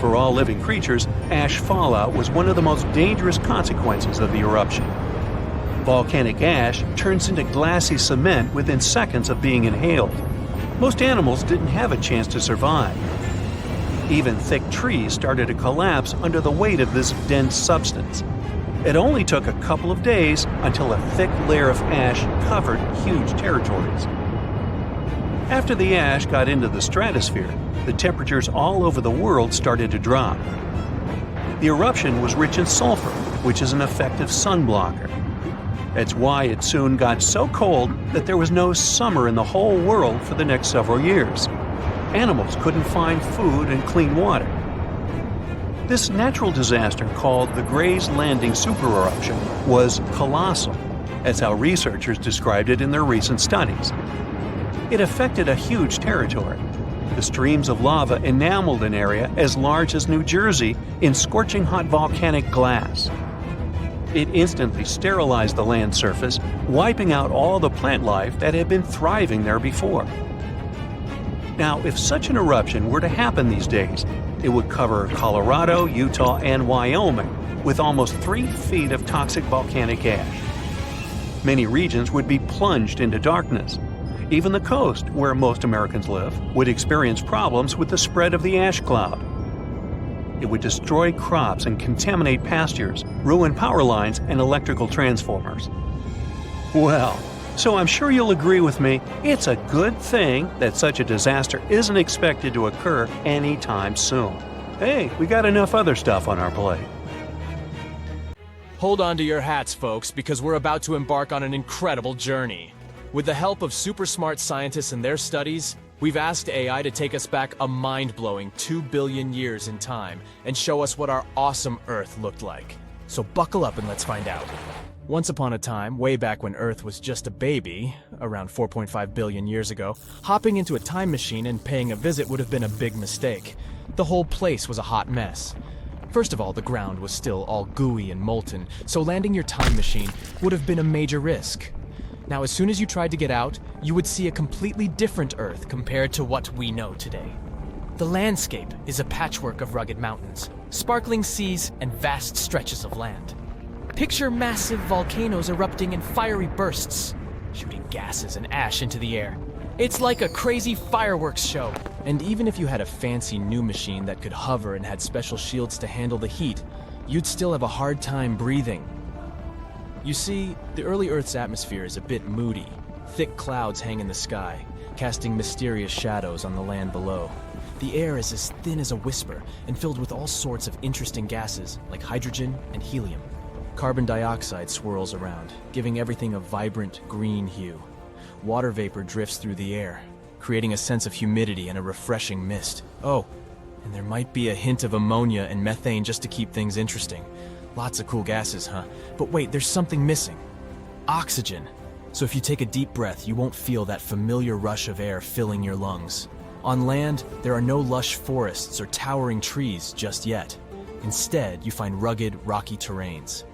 S1: For all living creatures, ash fallout was one of the most dangerous consequences of the eruption. Volcanic ash turns into glassy cement within seconds of being inhaled. Most animals didn't have a chance to survive. Even thick trees started to collapse under the weight of this dense substance. It only took a couple of days until a thick layer of ash covered huge territories. After the ash got into the stratosphere, the temperatures all over the world started to drop. The eruption was rich in sulfur, which is an effective sun blocker. That's why it soon got so cold that there was no summer in the whole world for the next several years. Animals couldn't find food and clean water. This natural disaster, called the Gray's Landing supereruption, was colossal. That's how researchers described it in their recent studies. It affected a huge territory. The streams of lava enameled an area as large as New Jersey in scorching hot volcanic glass. It instantly sterilized the land surface, wiping out all the plant life that had been thriving there before. Now, if such an eruption were to happen these days, it would cover Colorado, Utah, and Wyoming with almost 3 feet of toxic volcanic ash. Many regions would be plunged into darkness. Even the coast, where most Americans live, would experience problems with the spread of the ash cloud. It would destroy crops and contaminate pastures, ruin power lines and electrical transformers. Well, so I'm sure you'll agree with me, it's a good thing that such a disaster isn't expected to occur anytime soon. Hey, we got enough other stuff on our plate.
S2: Hold on to your hats, folks, because we're about to embark on an incredible journey. With the help of super smart scientists and their studies, we've asked AI to take us back a mind-blowing 2 billion years in time and show us what our awesome Earth looked like. So buckle up and let's find out. Once upon a time, way back when Earth was just a baby, around 4.5 billion years ago, hopping into a time machine and paying a visit would have been a big mistake. The whole place was a hot mess. First of all, the ground was still all gooey and molten, so landing your time machine would have been a major risk. Now, as soon as you tried to get out, you would see a completely different Earth compared to what we know today. The landscape is a patchwork of rugged mountains, sparkling seas, and vast stretches of land. Picture massive volcanoes erupting in fiery bursts, shooting gases and ash into the air. It's like a crazy fireworks show. And even if you had a fancy new machine that could hover and had special shields to handle the heat, you'd still have a hard time breathing. You see, the early Earth's atmosphere is a bit moody. Thick clouds hang in the sky, casting mysterious shadows on the land below. The air is as thin as a whisper and filled with all sorts of interesting gases like hydrogen and helium. Carbon dioxide swirls around, giving everything a vibrant green hue. Water vapor drifts through the air, creating a sense of humidity and a refreshing mist. Oh, and there might be a hint of ammonia and methane just to keep things interesting. Lots of cool gases, huh? But wait, there's something missing. Oxygen. So if you take a deep breath, you won't feel that familiar rush of air filling your lungs. On land, there are no lush forests or towering trees just yet. Instead, you find rugged, rocky terrains.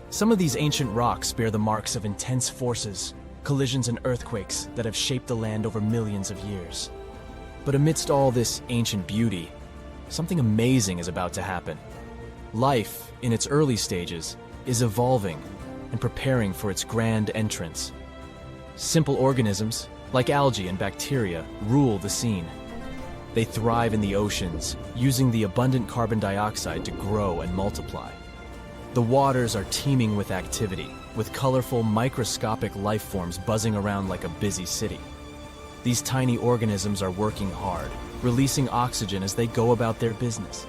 S2: Some of these ancient rocks bear the marks of intense forces, collisions and earthquakes that have shaped the land over millions of years. But amidst all this ancient beauty, something amazing is about to happen. Life, in its early stages, is evolving and preparing for its grand entrance. Simple organisms, like algae and bacteria, rule the scene. They thrive in the oceans, using the abundant carbon dioxide to grow and multiply. The waters are teeming with activity, with colorful, microscopic life forms buzzing around like a busy city. These tiny organisms are working hard, releasing oxygen as they go about their business.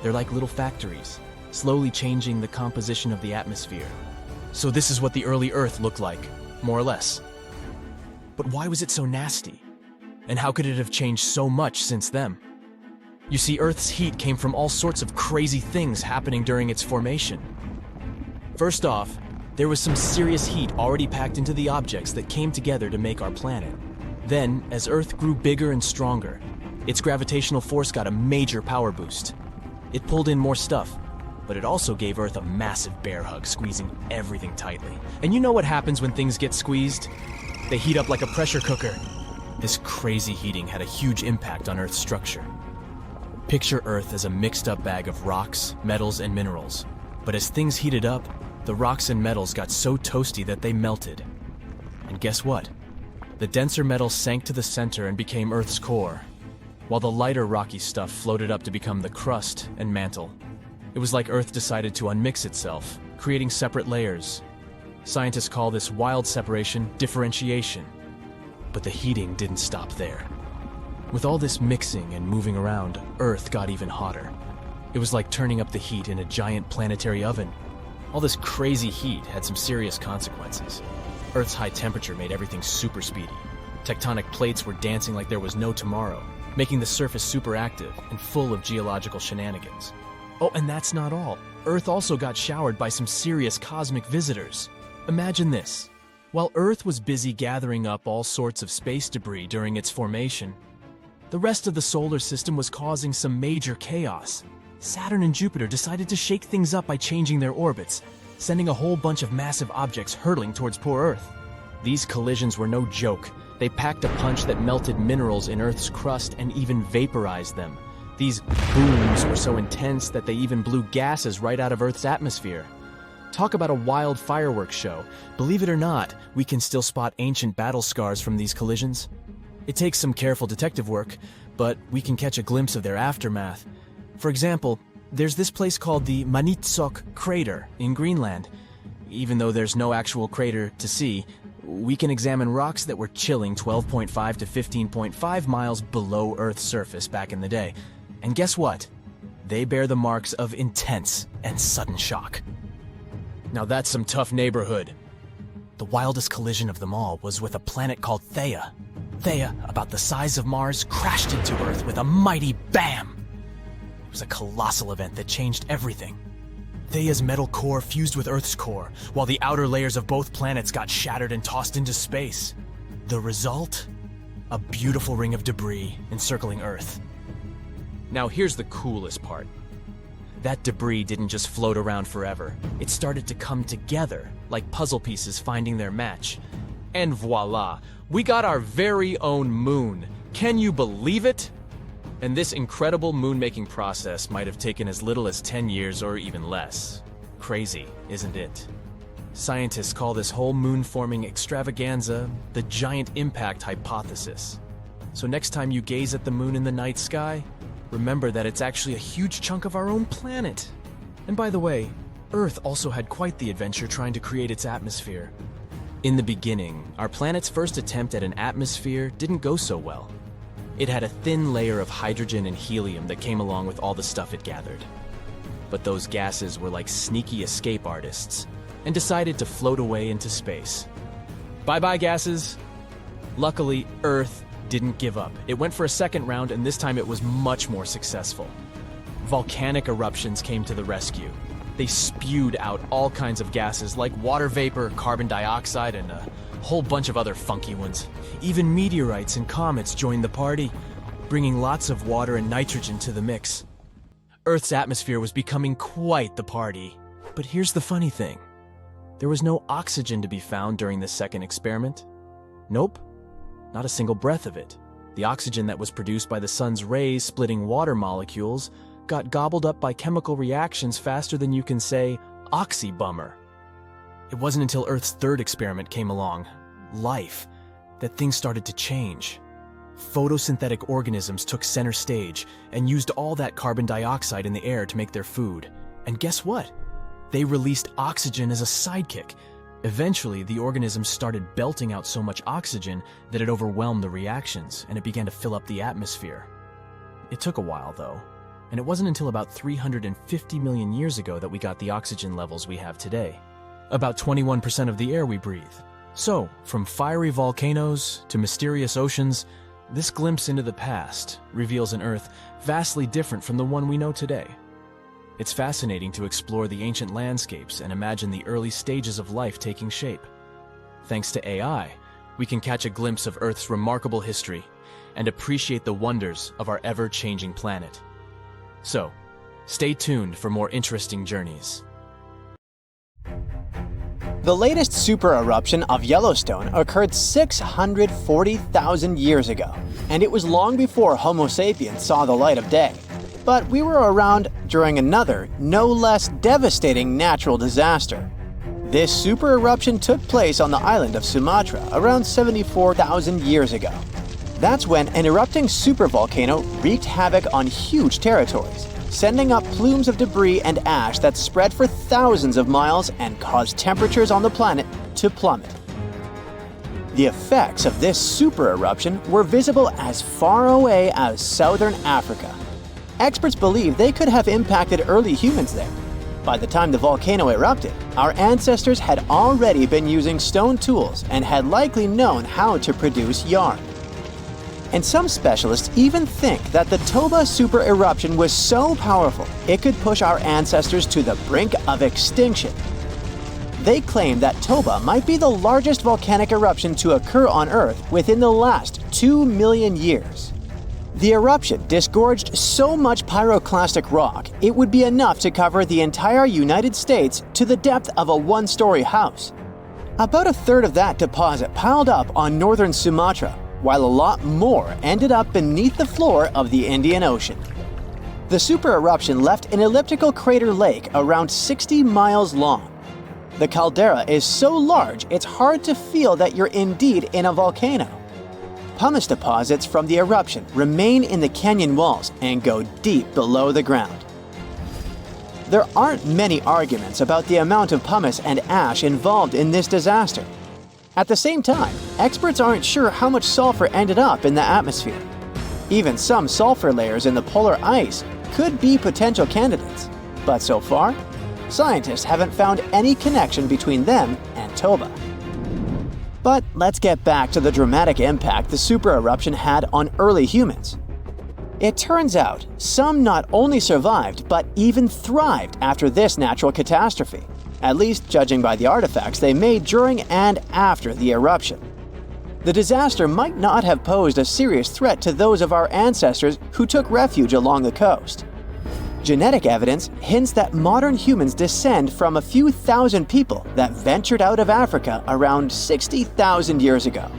S2: They're like little factories, slowly changing the composition of the atmosphere. So this is what the early Earth looked like, more or less. But why was it so nasty? And how could it have changed so much since then? You see, Earth's heat came from all sorts of crazy things happening during its formation. First off, there was some serious heat already packed into the objects that came together to make our planet. Then, as Earth grew bigger and stronger, its gravitational force got a major power boost. It pulled in more stuff, but it also gave Earth a massive bear hug, squeezing everything tightly. And you know what happens when things get squeezed? They heat up like a pressure cooker. This crazy heating had a huge impact on Earth's structure. Picture Earth as a mixed-up bag of rocks, metals, and minerals. But as things heated up, the rocks and metals got so toasty that they melted. And guess what? The denser metals sank to the center and became Earth's core, while the lighter rocky stuff floated up to become the crust and mantle. It was like Earth decided to unmix itself, creating separate layers. Scientists call this wild separation differentiation. But the heating didn't stop there. With all this mixing and moving around, Earth got even hotter. It was like turning up the heat in a giant planetary oven. All this crazy heat had some serious consequences. Earth's high temperature made everything super speedy. Tectonic plates were dancing like there was no tomorrow, making the surface super active and full of geological shenanigans. Oh, and that's not all. Earth also got showered by some serious cosmic visitors. Imagine this. While Earth was busy gathering up all sorts of space debris during its formation, the rest of the solar system was causing some major chaos. Saturn and Jupiter decided to shake things up by changing their orbits, sending a whole bunch of massive objects hurtling towards poor Earth. These collisions were no joke. They packed a punch that melted minerals in Earth's crust and even vaporized them. These booms were so intense that they even blew gases right out of Earth's atmosphere. Talk about a wild fireworks show. Believe it or not, we can still spot ancient battle scars from these collisions. It takes some careful detective work, but we can catch a glimpse of their aftermath. For example, there's this place called the Manitsok Crater in Greenland. Even though there's no actual crater to see, we can examine rocks that were chilling 12.5 to 15.5 miles below Earth's surface back in the day. And guess what? They bear the marks of intense and sudden shock. Now that's some tough neighborhood. The wildest collision of them all was with a planet called Theia. Theia, about the size of Mars, crashed into Earth with a mighty bam! It was a colossal event that changed everything. Theia's metal core fused with Earth's core, while the outer layers of both planets got shattered and tossed into space. The result? A beautiful ring of debris encircling Earth. Now here's the coolest part. That debris didn't just float around forever. It started to come together, like puzzle pieces finding their match. And voila, we got our very own moon. Can you believe it? And this incredible moon-making process might have taken as little as 10 years or even less. Crazy, isn't it? Scientists call this whole moon-forming extravaganza the giant impact hypothesis. So next time you gaze at the moon in the night sky, remember that it's actually a huge chunk of our own planet. And by the way, Earth also had quite the adventure trying to create its atmosphere. In the beginning, our planet's first attempt at an atmosphere didn't go so well. It had a thin layer of hydrogen and helium that came along with all the stuff it gathered. But those gases were like sneaky escape artists and decided to float away into space. Bye-bye, gases. Luckily, Earth didn't give up. It went for a second round, and this time it was much more successful. Volcanic eruptions came to the rescue. They spewed out all kinds of gases like water vapor, carbon dioxide, and a whole bunch of other funky ones. Even meteorites and comets joined the party, bringing lots of water and nitrogen to the mix. Earth's atmosphere was becoming quite the party. But here's the funny thing. There was no oxygen to be found during the second experiment. Nope, not a single breath of it. The oxygen that was produced by the sun's rays splitting water molecules got gobbled up by chemical reactions faster than you can say, oxy-bummer. It wasn't until Earth's third experiment came along, life, that things started to change. Photosynthetic organisms took center stage and used all that carbon dioxide in the air to make their food. And guess what? They released oxygen as a sidekick. Eventually, the organisms started belting out so much oxygen that it overwhelmed the reactions, and it began to fill up the atmosphere. It took a while, though, and it wasn't until about 350 million years ago that we got the oxygen levels we have today. About 21% of the air we breathe. So, from fiery volcanoes to mysterious oceans, this glimpse into the past reveals an Earth vastly different from the one we know today. It's fascinating to explore the ancient landscapes and imagine the early stages of life taking shape. Thanks to AI, we can catch a glimpse of Earth's remarkable history and appreciate the wonders of our ever-changing planet. So, stay tuned for more interesting journeys.
S3: The latest super eruption of Yellowstone occurred 640,000 years ago, and it was long before Homo sapiens saw the light of day. But we were around during another, no less devastating natural disaster. This super eruption took place on the island of Sumatra around 74,000 years ago. That's when an erupting supervolcano wreaked havoc on huge territories, sending up plumes of debris and ash that spread for thousands of miles and caused temperatures on the planet to plummet. The effects of this super eruption were visible as far away as southern Africa. experts believe they could have impacted early humans there. By the time the volcano erupted, our ancestors had already been using stone tools and had likely known how to produce yarn. And some specialists even think that the Toba super eruption was so powerful it could push our ancestors to the brink of extinction. They claim that Toba might be the largest volcanic eruption to occur on Earth within the last 2 million years. The eruption disgorged so much pyroclastic rock it would be enough to cover the entire United States to the depth of a one-story house. About a third of that deposit piled up on northern Sumatra, while a lot more ended up beneath the floor of the Indian Ocean. The super eruption left an elliptical crater lake around 60 miles long. The caldera is so large it's hard to feel that you're indeed in a volcano. Pumice deposits from the eruption remain in the canyon walls and go deep below the ground. There aren't many arguments about the amount of pumice and ash involved in this disaster. At the same time, experts aren't sure how much sulfur ended up in the atmosphere. Even some sulfur layers in the polar ice could be potential candidates, but so far, scientists haven't found any connection between them and Toba. But let's get back to the dramatic impact the super eruption had on early humans. It turns out some not only survived but even thrived after this natural catastrophe, at least judging by the artifacts they made during and after the eruption. The disaster might not have posed a serious threat to those of our ancestors who took refuge along the coast. Genetic evidence hints that modern humans descend from a few thousand people that ventured out of Africa around 60,000 years ago.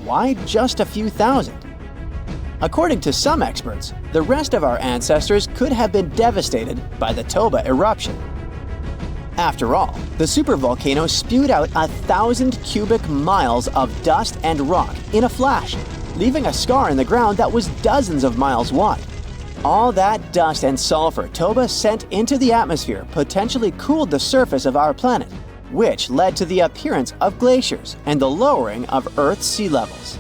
S3: Why just a few thousand? According to some experts, the rest of our ancestors could have been devastated by the Toba eruption. After all, the supervolcano spewed out 1,000 cubic miles of dust and rock in a flash, leaving a scar in the ground that was dozens of miles wide. All that dust and sulfur Toba sent into the atmosphere potentially cooled the surface of our planet, which led to the appearance of glaciers and the lowering of Earth's sea levels.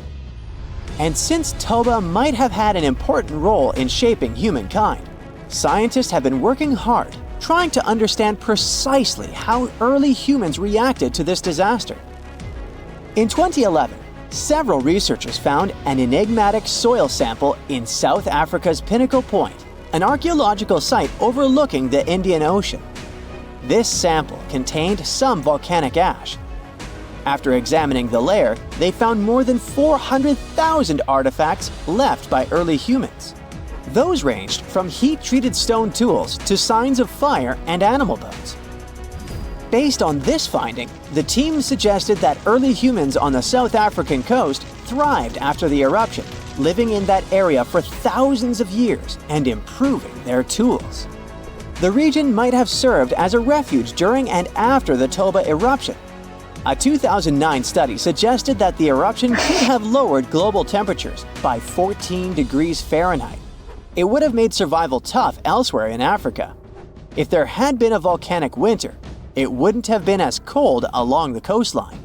S3: And since Toba might have had an important role in shaping humankind, scientists have been working hard trying to understand precisely how early humans reacted to this disaster. In 2011, several researchers found an enigmatic soil sample in South Africa's Pinnacle Point, an archaeological site overlooking the Indian Ocean. This sample contained some volcanic ash. After examining the layer, they found more than 400,000 artifacts left by early humans. Those ranged from heat-treated stone tools to signs of fire and animal bones. Based on this finding, the team suggested that early humans on the South African coast thrived after the eruption, living in that area for thousands of years and improving their tools. The region might have served as a refuge during and after the Toba eruption. A 2009 study suggested that the eruption could have lowered global temperatures by 14 degrees Fahrenheit. It would have made survival tough elsewhere in Africa. If there had been a volcanic winter, it wouldn't have been as cold along the coastline.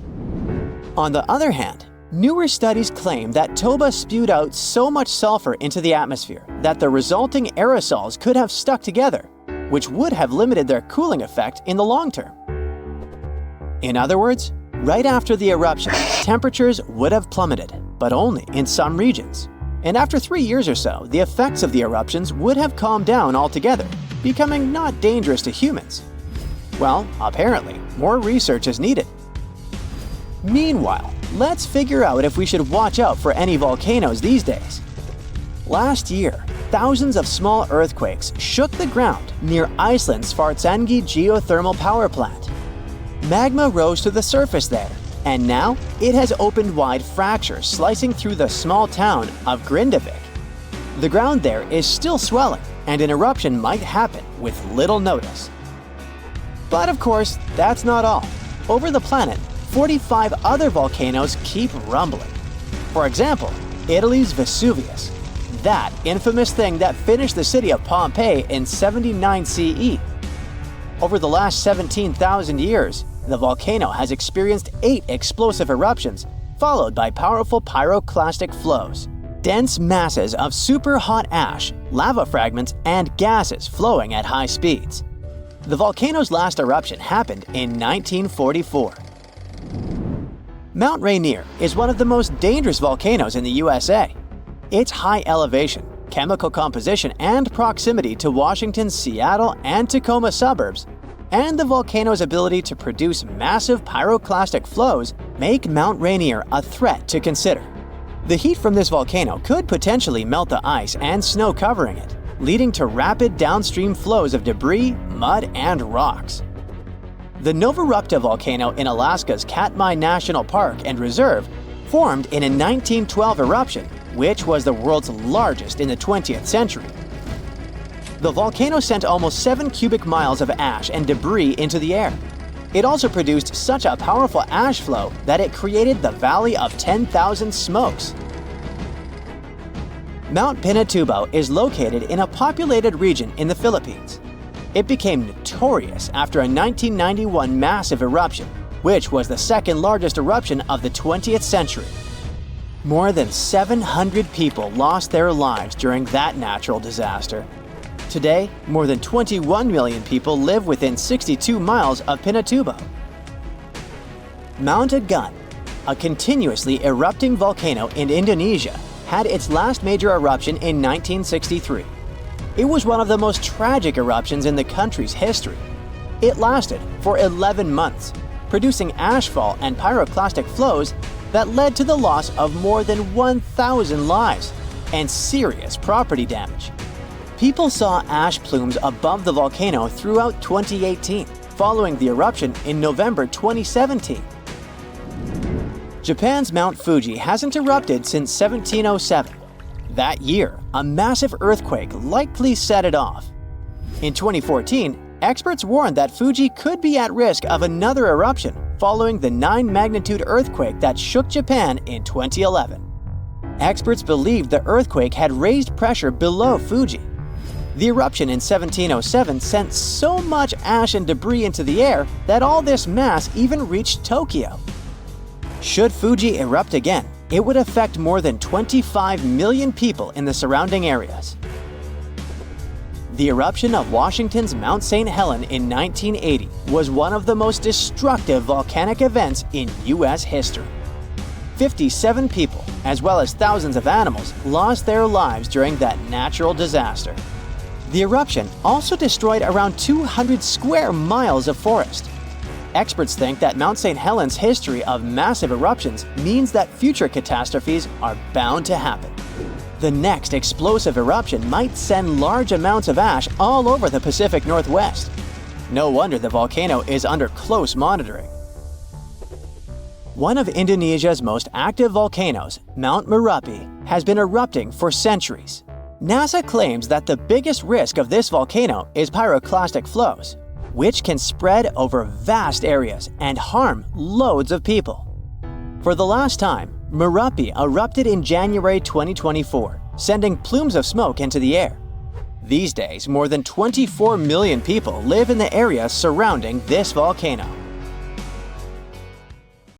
S3: On the other hand, newer studies claim that Toba spewed out so much sulfur into the atmosphere that the resulting aerosols could have stuck together, which would have limited their cooling effect in the long term. In other words, right after the eruption, temperatures would have plummeted, but only in some regions. And after 3 years or so, the effects of the eruptions would have calmed down altogether, becoming not dangerous to humans. Well, apparently, more research is needed. Meanwhile, let's figure out if we should watch out for any volcanoes these days. Last year, thousands of small earthquakes shook the ground near Iceland's Svartsengi geothermal power plant. Magma rose to the surface there, and now it has opened wide fractures slicing through the small town of Grindavik. The ground there is still swelling, and an eruption might happen with little notice. But of course, that's not all. Over the planet, 45 other volcanoes keep rumbling. For example, Italy's Vesuvius, that infamous thing that finished the city of Pompeii in 79 CE. Over the last 17,000 years, the volcano has experienced 8 explosive eruptions, followed by powerful pyroclastic flows. dense masses of super hot ash, lava fragments, and gases flowing at high speeds. The volcano's last eruption happened in 1944. Mount Rainier is one of the most dangerous volcanoes in the USA. Its high elevation, chemical composition, and proximity to Washington's Seattle and Tacoma suburbs, and the volcano's ability to produce massive pyroclastic flows make Mount Rainier a threat to consider. The heat from this volcano could potentially melt the ice and snow covering it, leading to rapid downstream flows of debris, mud, and rocks. The Novarupta volcano in Alaska's Katmai National Park and Reserve formed in a 1912 eruption, which was the world's largest in the 20th century. The volcano sent almost 7 cubic miles of ash and debris into the air. It also produced such a powerful ash flow that it created the Valley of 10,000 Smokes. Mount Pinatubo is located in a populated region in the Philippines. It became notorious after a 1991 massive eruption, which was the second largest eruption of the 20th century. More than 700 people lost their lives during that natural disaster. Today, more than 21 million people live within 62 miles of Pinatubo. Mount Agun, a continuously erupting volcano in Indonesia, had its last major eruption in 1963. It was one of the most tragic eruptions in the country's history. It lasted for 11 months, producing ashfall and pyroclastic flows that led to the loss of more than 1,000 lives and serious property damage. People saw ash plumes above the volcano throughout 2018, following the eruption in November 2017. Japan's Mount Fuji hasn't erupted since 1707. That year, a massive earthquake likely set it off. In 2014, experts warned that Fuji could be at risk of another eruption following the 9-magnitude earthquake that shook Japan in 2011. Experts believed the earthquake had raised pressure below Fuji. The eruption in 1707 sent so much ash and debris into the air that all this mass even reached Tokyo. Should Fuji erupt again, it would affect more than 25 million people in the surrounding areas. The eruption of Washington's Mount St. Helens in 1980 was one of the most destructive volcanic events in U.S. history. 57 people, as well as thousands of animals, lost their lives during that natural disaster. The eruption also destroyed around 200 square miles of forest. Experts think that Mount St. Helens' history of massive eruptions means that future catastrophes are bound to happen. The next explosive eruption might send large amounts of ash all over the Pacific Northwest. No wonder the volcano is under close monitoring. One of Indonesia's most active volcanoes, Mount Merapi, has been erupting for centuries. NASA claims that the biggest risk of this volcano is pyroclastic flows, which can spread over vast areas and harm loads of people. For the last time, Merapi erupted in January 2024, sending plumes of smoke into the air. These days, more than 24 million people live in the area surrounding this volcano.